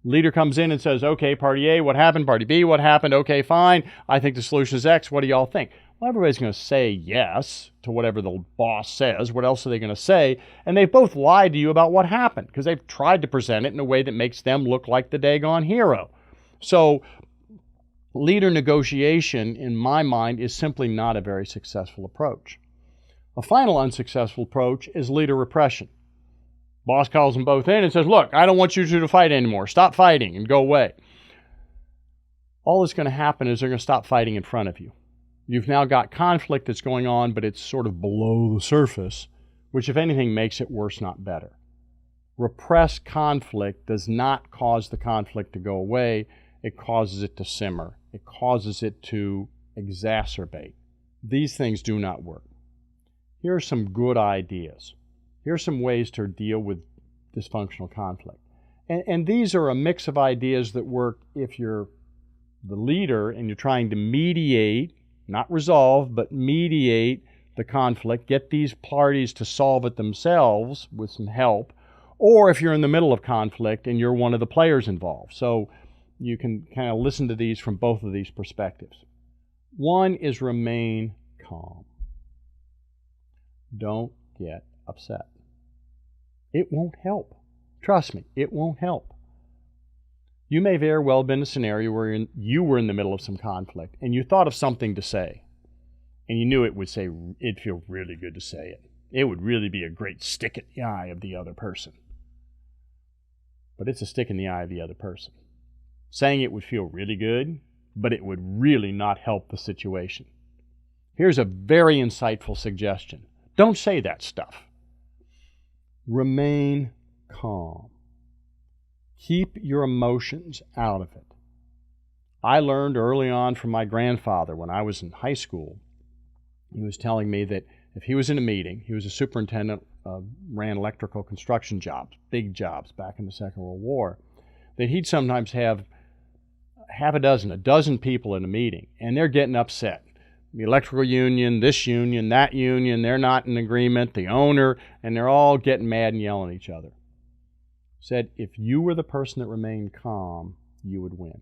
Leader comes in and says, okay, party A, what happened? Party B, what happened? Okay, fine. I think the solution is X. What do y'all think? Well, everybody's going to say yes to whatever the boss says. What else are they going to say? And they've both lied to you about what happened because they've tried to present it in a way that makes them look like the daggone hero. So leader negotiation, in my mind, is simply not a very successful approach. A final unsuccessful approach is leader repression. Boss calls them both in and says, look, I don't want you two to fight anymore. Stop fighting and go away. All that's going to happen is they're going to stop fighting in front of you. You've now got conflict that's going on, but it's sort of below the surface, which, if anything, makes it worse, not better. Repressed conflict does not cause the conflict to go away. It causes it to simmer. It causes it to exacerbate. These things do not work. Here are some good ideas. Here are some ways to deal with dysfunctional conflict. And these are a mix of ideas that work if you're the leader and you're trying to mediate, not resolve, but mediate the conflict, get these parties to solve it themselves with some help, or if you're in the middle of conflict and you're one of the players involved. So you can kind of listen to these from both of these perspectives. One is remain calm. Don't get upset. It won't help. Trust me, it won't help. You may very well have been in a scenario where you were in the middle of some conflict and you thought of something to say, and you knew it'd feel really good to say it. It would really be a great stick in the eye of the other person. But it's a stick in the eye of the other person. Saying it would feel really good, but it would really not help the situation. Here's a very insightful suggestion. Don't say that stuff. Remain calm. Keep your emotions out of it. I learned early on from my grandfather when I was in high school. He was telling me that if he was in a meeting, he was a superintendent, ran electrical construction jobs, big jobs back in the Second World War, that he'd sometimes have a dozen people in a meeting, and they're getting upset. The electrical union, this union, that union, they're not in agreement, the owner, and they're all getting mad and yelling at each other. Said, if you were the person that remained calm, you would win.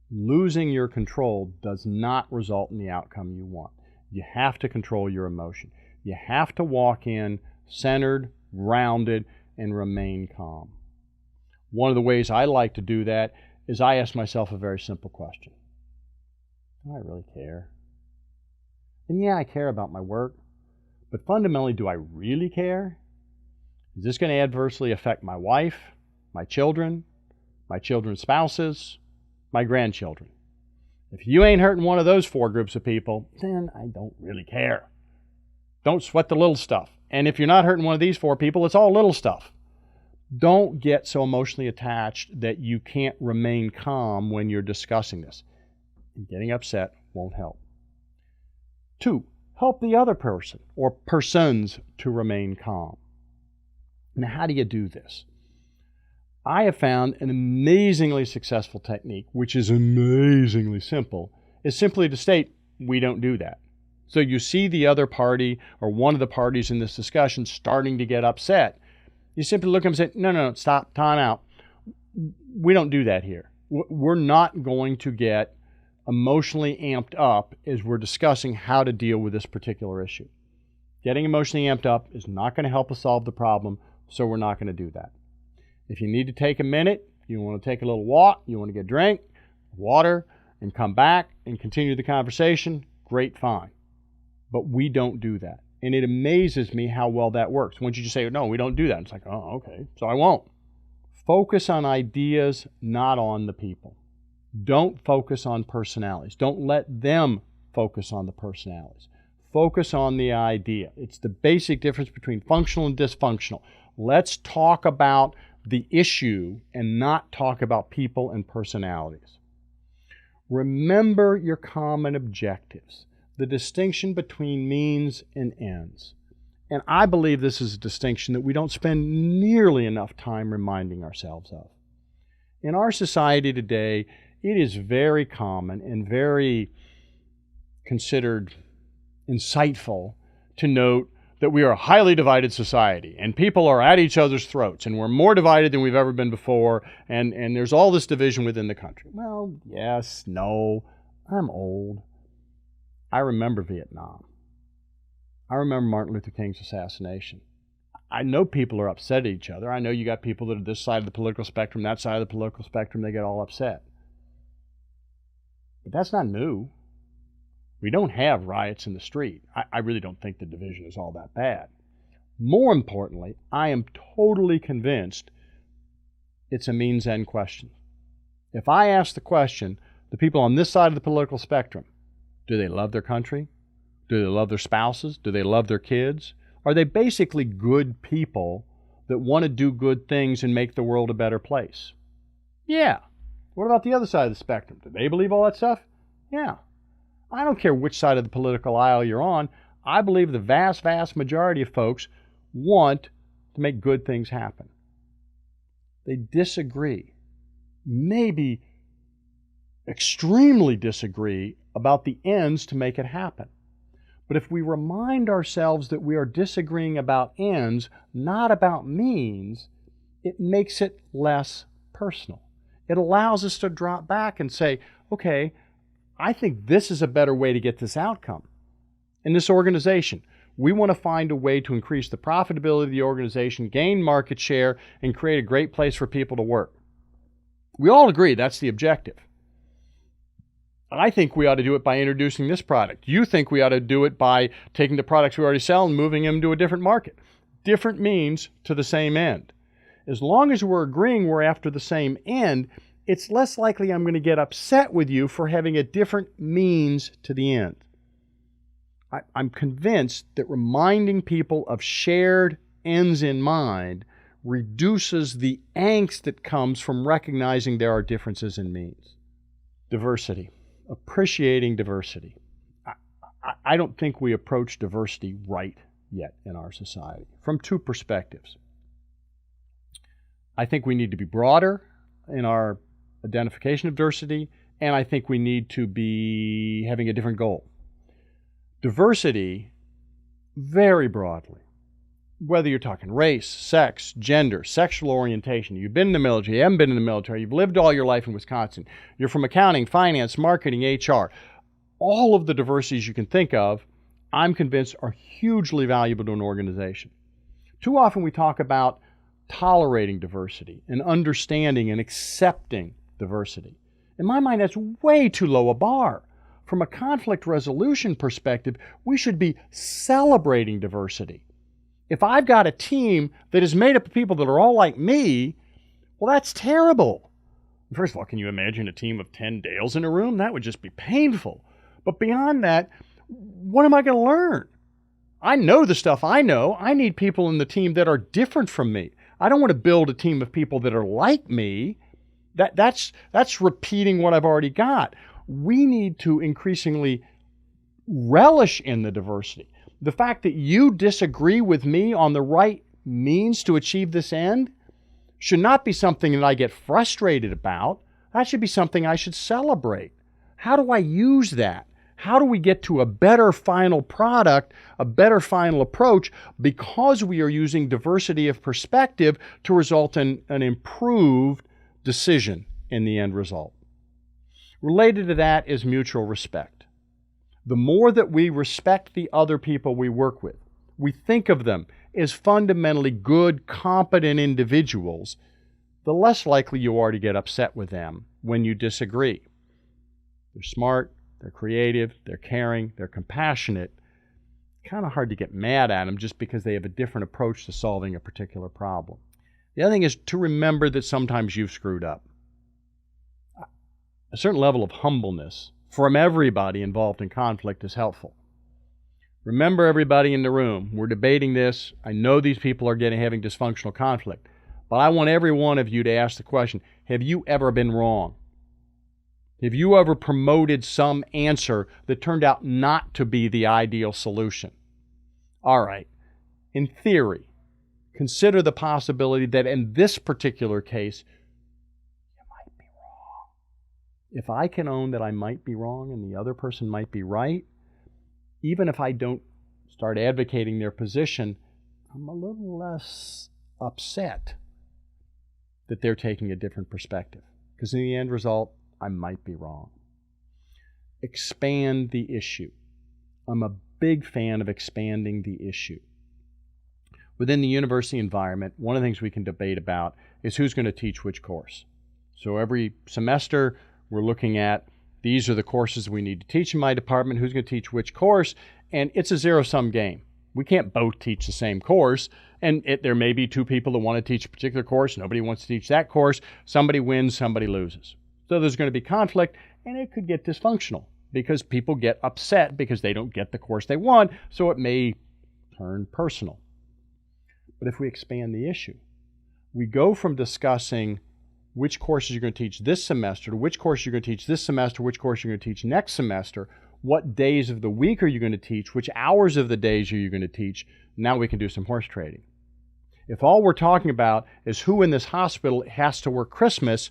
Losing your control does not result in the outcome you want. You have to control your emotion. You have to walk in centered, grounded, and remain calm. One of the ways I like to do that is I ask myself a very simple question. Do I really care? And yeah, I care about my work, But fundamentally, do I really care? Is this going to adversely affect my wife, my children's spouses, my grandchildren? If you ain't hurting one of those 4 groups of people, then I don't really care. Don't sweat the little stuff. And if you're not hurting one of these 4 people, it's all little stuff. Don't get so emotionally attached that you can't remain calm when you're discussing this. Getting upset won't help. 2, help the other person or persons to remain calm. Now, how do you do this? I have found an amazingly successful technique, which is amazingly simple, is simply to state, we don't do that. So you see the other party or one of the parties in this discussion starting to get upset. You simply look at them and say, no, stop, time out. We don't do that here. We're not going to get emotionally amped up as we're discussing how to deal with this particular issue. Getting emotionally amped up is not going to help us solve the problem, so we're not going to do that. If you need to take a minute, you want to take a little walk, you want to get a drink, water, and come back and continue the conversation, great, fine. But we don't do that. And it amazes me how well that works. Once you just say, no, we don't do that, it's like, oh, okay, so I won't. Focus on ideas, not on the people. Don't focus on personalities. Don't let them focus on the personalities. Focus on the idea. It's the basic difference between functional and dysfunctional. Let's talk about the issue and not talk about people and personalities. Remember your common objectives, the distinction between means and ends. And I believe this is a distinction that we don't spend nearly enough time reminding ourselves of. In our society today, it is very common and very considered insightful to note that we are a highly divided society and people are at each other's throats and we're more divided than we've ever been before and there's all this division within the country. Well, yes, no, I'm old. I remember Vietnam. I remember Martin Luther King's assassination. I know people are upset at each other. I know you got people that are this side of the political spectrum, that side of the political spectrum, they get all upset. But that's not new. We don't have riots in the street. I really don't think the division is all that bad. More importantly, I am totally convinced it's a means-end question. If I ask the question, the people on this side of the political spectrum, do they love their country? Do they love their spouses? Do they love their kids? Are they basically good people that want to do good things and make the world a better place? Yeah. What about the other side of the spectrum? Do they believe all that stuff? Yeah. I don't care which side of the political aisle you're on. I believe the vast, vast majority of folks want to make good things happen. They disagree, maybe extremely disagree about the ends to make it happen. But if we remind ourselves that we are disagreeing about ends, not about means, it makes it less personal. It allows us to drop back and say, okay, I think this is a better way to get this outcome. In this organization, we want to find a way to increase the profitability of the organization, gain market share, and create a great place for people to work. We all agree that's the objective. I think we ought to do it by introducing this product. You think we ought to do it by taking the products we already sell and moving them to a different market. Different means to the same end. As long as we're agreeing we're after the same end, it's less likely I'm going to get upset with you for having a different means to the end. I'm convinced that reminding people of shared ends in mind reduces the angst that comes from recognizing there are differences in means. Diversity. Appreciating diversity. I don't think we approach diversity right yet in our society from 2 perspectives. I think we need to be broader in our identification of diversity, and I think we need to be having a different goal. Diversity, very broadly, whether you're talking race, sex, gender, sexual orientation, you've been in the military, you haven't been in the military, you've lived all your life in Wisconsin, you're from accounting, finance, marketing, HR, all of the diversities you can think of, I'm convinced are hugely valuable to an organization. Too often we talk about tolerating diversity and understanding and accepting diversity. In my mind, that's way too low a bar. from a conflict resolution perspective, we should be celebrating diversity. If I've got a team that is made up of people that are all like me, well, that's terrible. First of all, can you imagine a team of 10 Dales in a room? That would just be painful. But beyond that, what am I going to learn? I know the stuff I know. I need people in the team that are different from me. I don't want to build a team of people that are like me. That's repeating what I've already got. We need to increasingly relish in the diversity. The fact that you disagree with me on the right means to achieve this end should not be something that I get frustrated about. That should be something I should celebrate. How do I use that? How do we get to a better final product, a better final approach, because we are using diversity of perspective to result in an improved decision in the end result? Related to that is mutual respect. The more that we respect the other people we work with, we think of them as fundamentally good, competent individuals, the less likely you are to get upset with them when you disagree. They're smart, they're creative, they're caring, they're compassionate. Kind of hard to get mad at them just because they have a different approach to solving a particular problem. The other thing is to remember that sometimes you've screwed up. A certain level of humbleness from everybody involved in conflict is helpful. Remember, everybody in the room, we're debating this. I know these people are having dysfunctional conflict, but I want every one of you to ask the question, have you ever been wrong? Have you ever promoted some answer that turned out not to be the ideal solution? All right, in theory, consider the possibility that in this particular case, you might be wrong. If I can own that I might be wrong and the other person might be right, even if I don't start advocating their position, I'm a little less upset that they're taking a different perspective. Because in the end result, I might be wrong. Expand the issue. I'm a big fan of expanding the issue. Within the university environment, one of the things we can debate about is who's going to teach which course. So every semester, we're looking at these are the courses we need to teach in my department, who's going to teach which course, and it's a zero-sum game. We can't both teach the same course, and there may be two people that want to teach a particular course, nobody wants to teach that course, somebody wins, somebody loses. So there's going to be conflict, and it could get dysfunctional because people get upset because they don't get the course they want, so it may turn personal. But if we expand the issue, we go from discussing which courses you're going to teach this semester to which course you're going to teach this semester, which course you're going to teach next semester, what days of the week are you going to teach, which hours of the days are you going to teach. Now we can do some horse trading. If all we're talking about is who in this hospital has to work Christmas,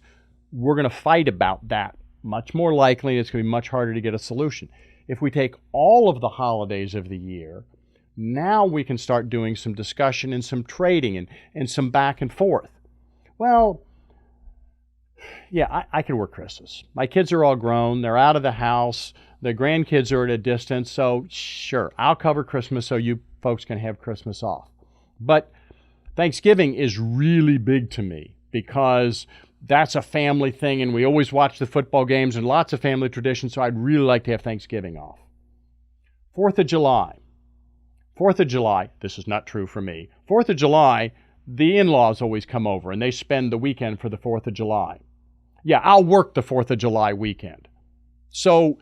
we're going to fight about that. Much more likely, it's going to be much harder to get a solution. If we take all of the holidays of the year, now we can start doing some discussion and some trading and some back and forth. Well, yeah, I can work Christmas. My kids are all grown. They're out of the house. The grandkids are at a distance. So sure, I'll cover Christmas so you folks can have Christmas off. But Thanksgiving is really big to me because that's a family thing, and we always watch the football games and lots of family traditions, so I'd really like to have Thanksgiving off. 4th of July. 4th of July, this is not true for me. 4th of July, the in-laws always come over, and they spend the weekend for the 4th of July. Yeah, I'll work the 4th of July weekend. So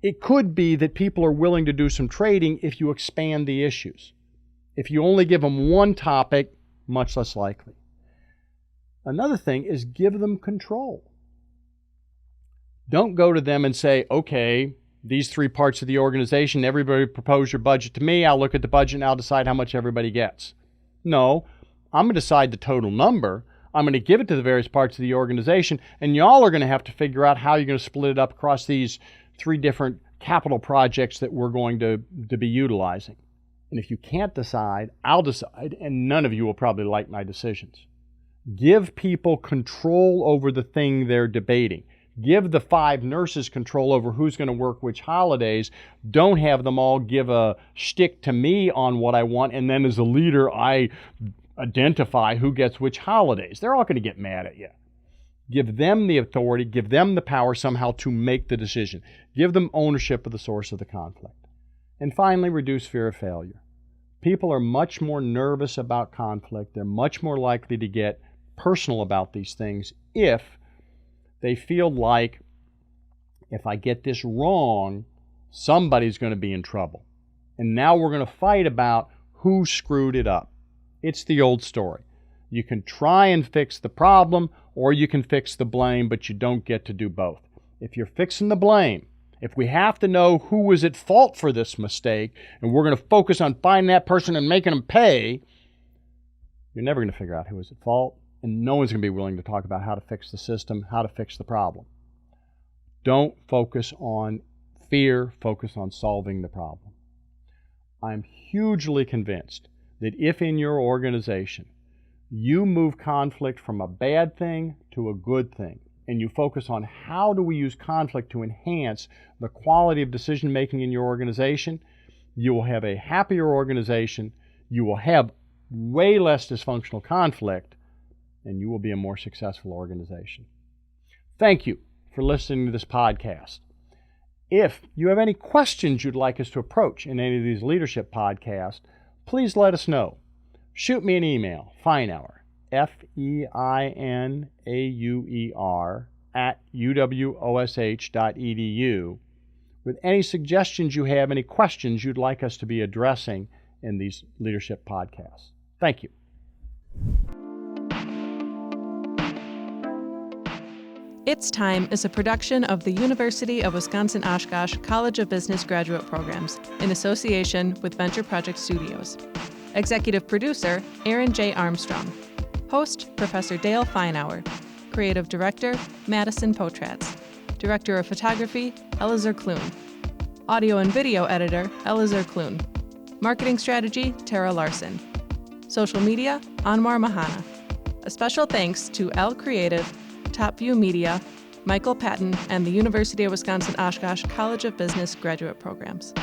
it could be that people are willing to do some trading if you expand the issues. If you only give them one topic, much less likely. Another thing is give them control. Don't go to them and say, okay, these three parts of the organization, everybody propose your budget to me, I'll look at the budget and I'll decide how much everybody gets. No, I'm going to decide the total number, I'm going to give it to the various parts of the organization, and y'all are going to have to figure out how you're going to split it up across these three different capital projects that we're going to be utilizing. And if you can't decide, I'll decide, and none of you will probably like my decisions. Give people control over the thing they're debating. Give the 5 nurses control over who's going to work which holidays. Don't have them all give a shtick to me on what I want, and then as a leader, I identify who gets which holidays. They're all going to get mad at you. Give them the authority, give them the power somehow to make the decision. Give them ownership of the source of the conflict. And finally, reduce fear of failure. People are much more nervous about conflict. They're much more likely to get personal about these things if they feel like, if I get this wrong, somebody's going to be in trouble. And now we're going to fight about who screwed it up. It's the old story. You can try and fix the problem, or you can fix the blame, but you don't get to do both. If you're fixing the blame, if we have to know who was at fault for this mistake, and we're going to focus on finding that person and making them pay, you're never going to figure out who was at fault, and no one's going to be willing to talk about how to fix the system, how to fix the problem. Don't focus on fear, focus on solving the problem. I'm hugely convinced that if in your organization you move conflict from a bad thing to a good thing, and you focus on how do we use conflict to enhance the quality of decision making in your organization, you will have a happier organization, you will have way less dysfunctional conflict, and you will be a more successful organization. Thank you for listening to this podcast. If you have any questions you'd like us to approach in any of these leadership podcasts, please let us know. Shoot me an email, Feinauer, Feinauer, @uwosh.edu, with any suggestions you have, any questions you'd like us to be addressing in these leadership podcasts. Thank you. It's Time is a production of the University of Wisconsin-Oshkosh College of Business Graduate Programs in association with Venture Project Studios. Executive producer, Aaron J. Armstrong. Host, Professor Dale Feinauer. Creative Director, Madison Potratz. Director of Photography, Elazar Kloon. Audio and Video Editor, Elazar Kloon. Marketing Strategy, Tara Larson. Social Media, Anwar Mahana. A special thanks to L Creative, Topview Media, Michael Patton, and the University of Wisconsin-Oshkosh College of Business Graduate Programs.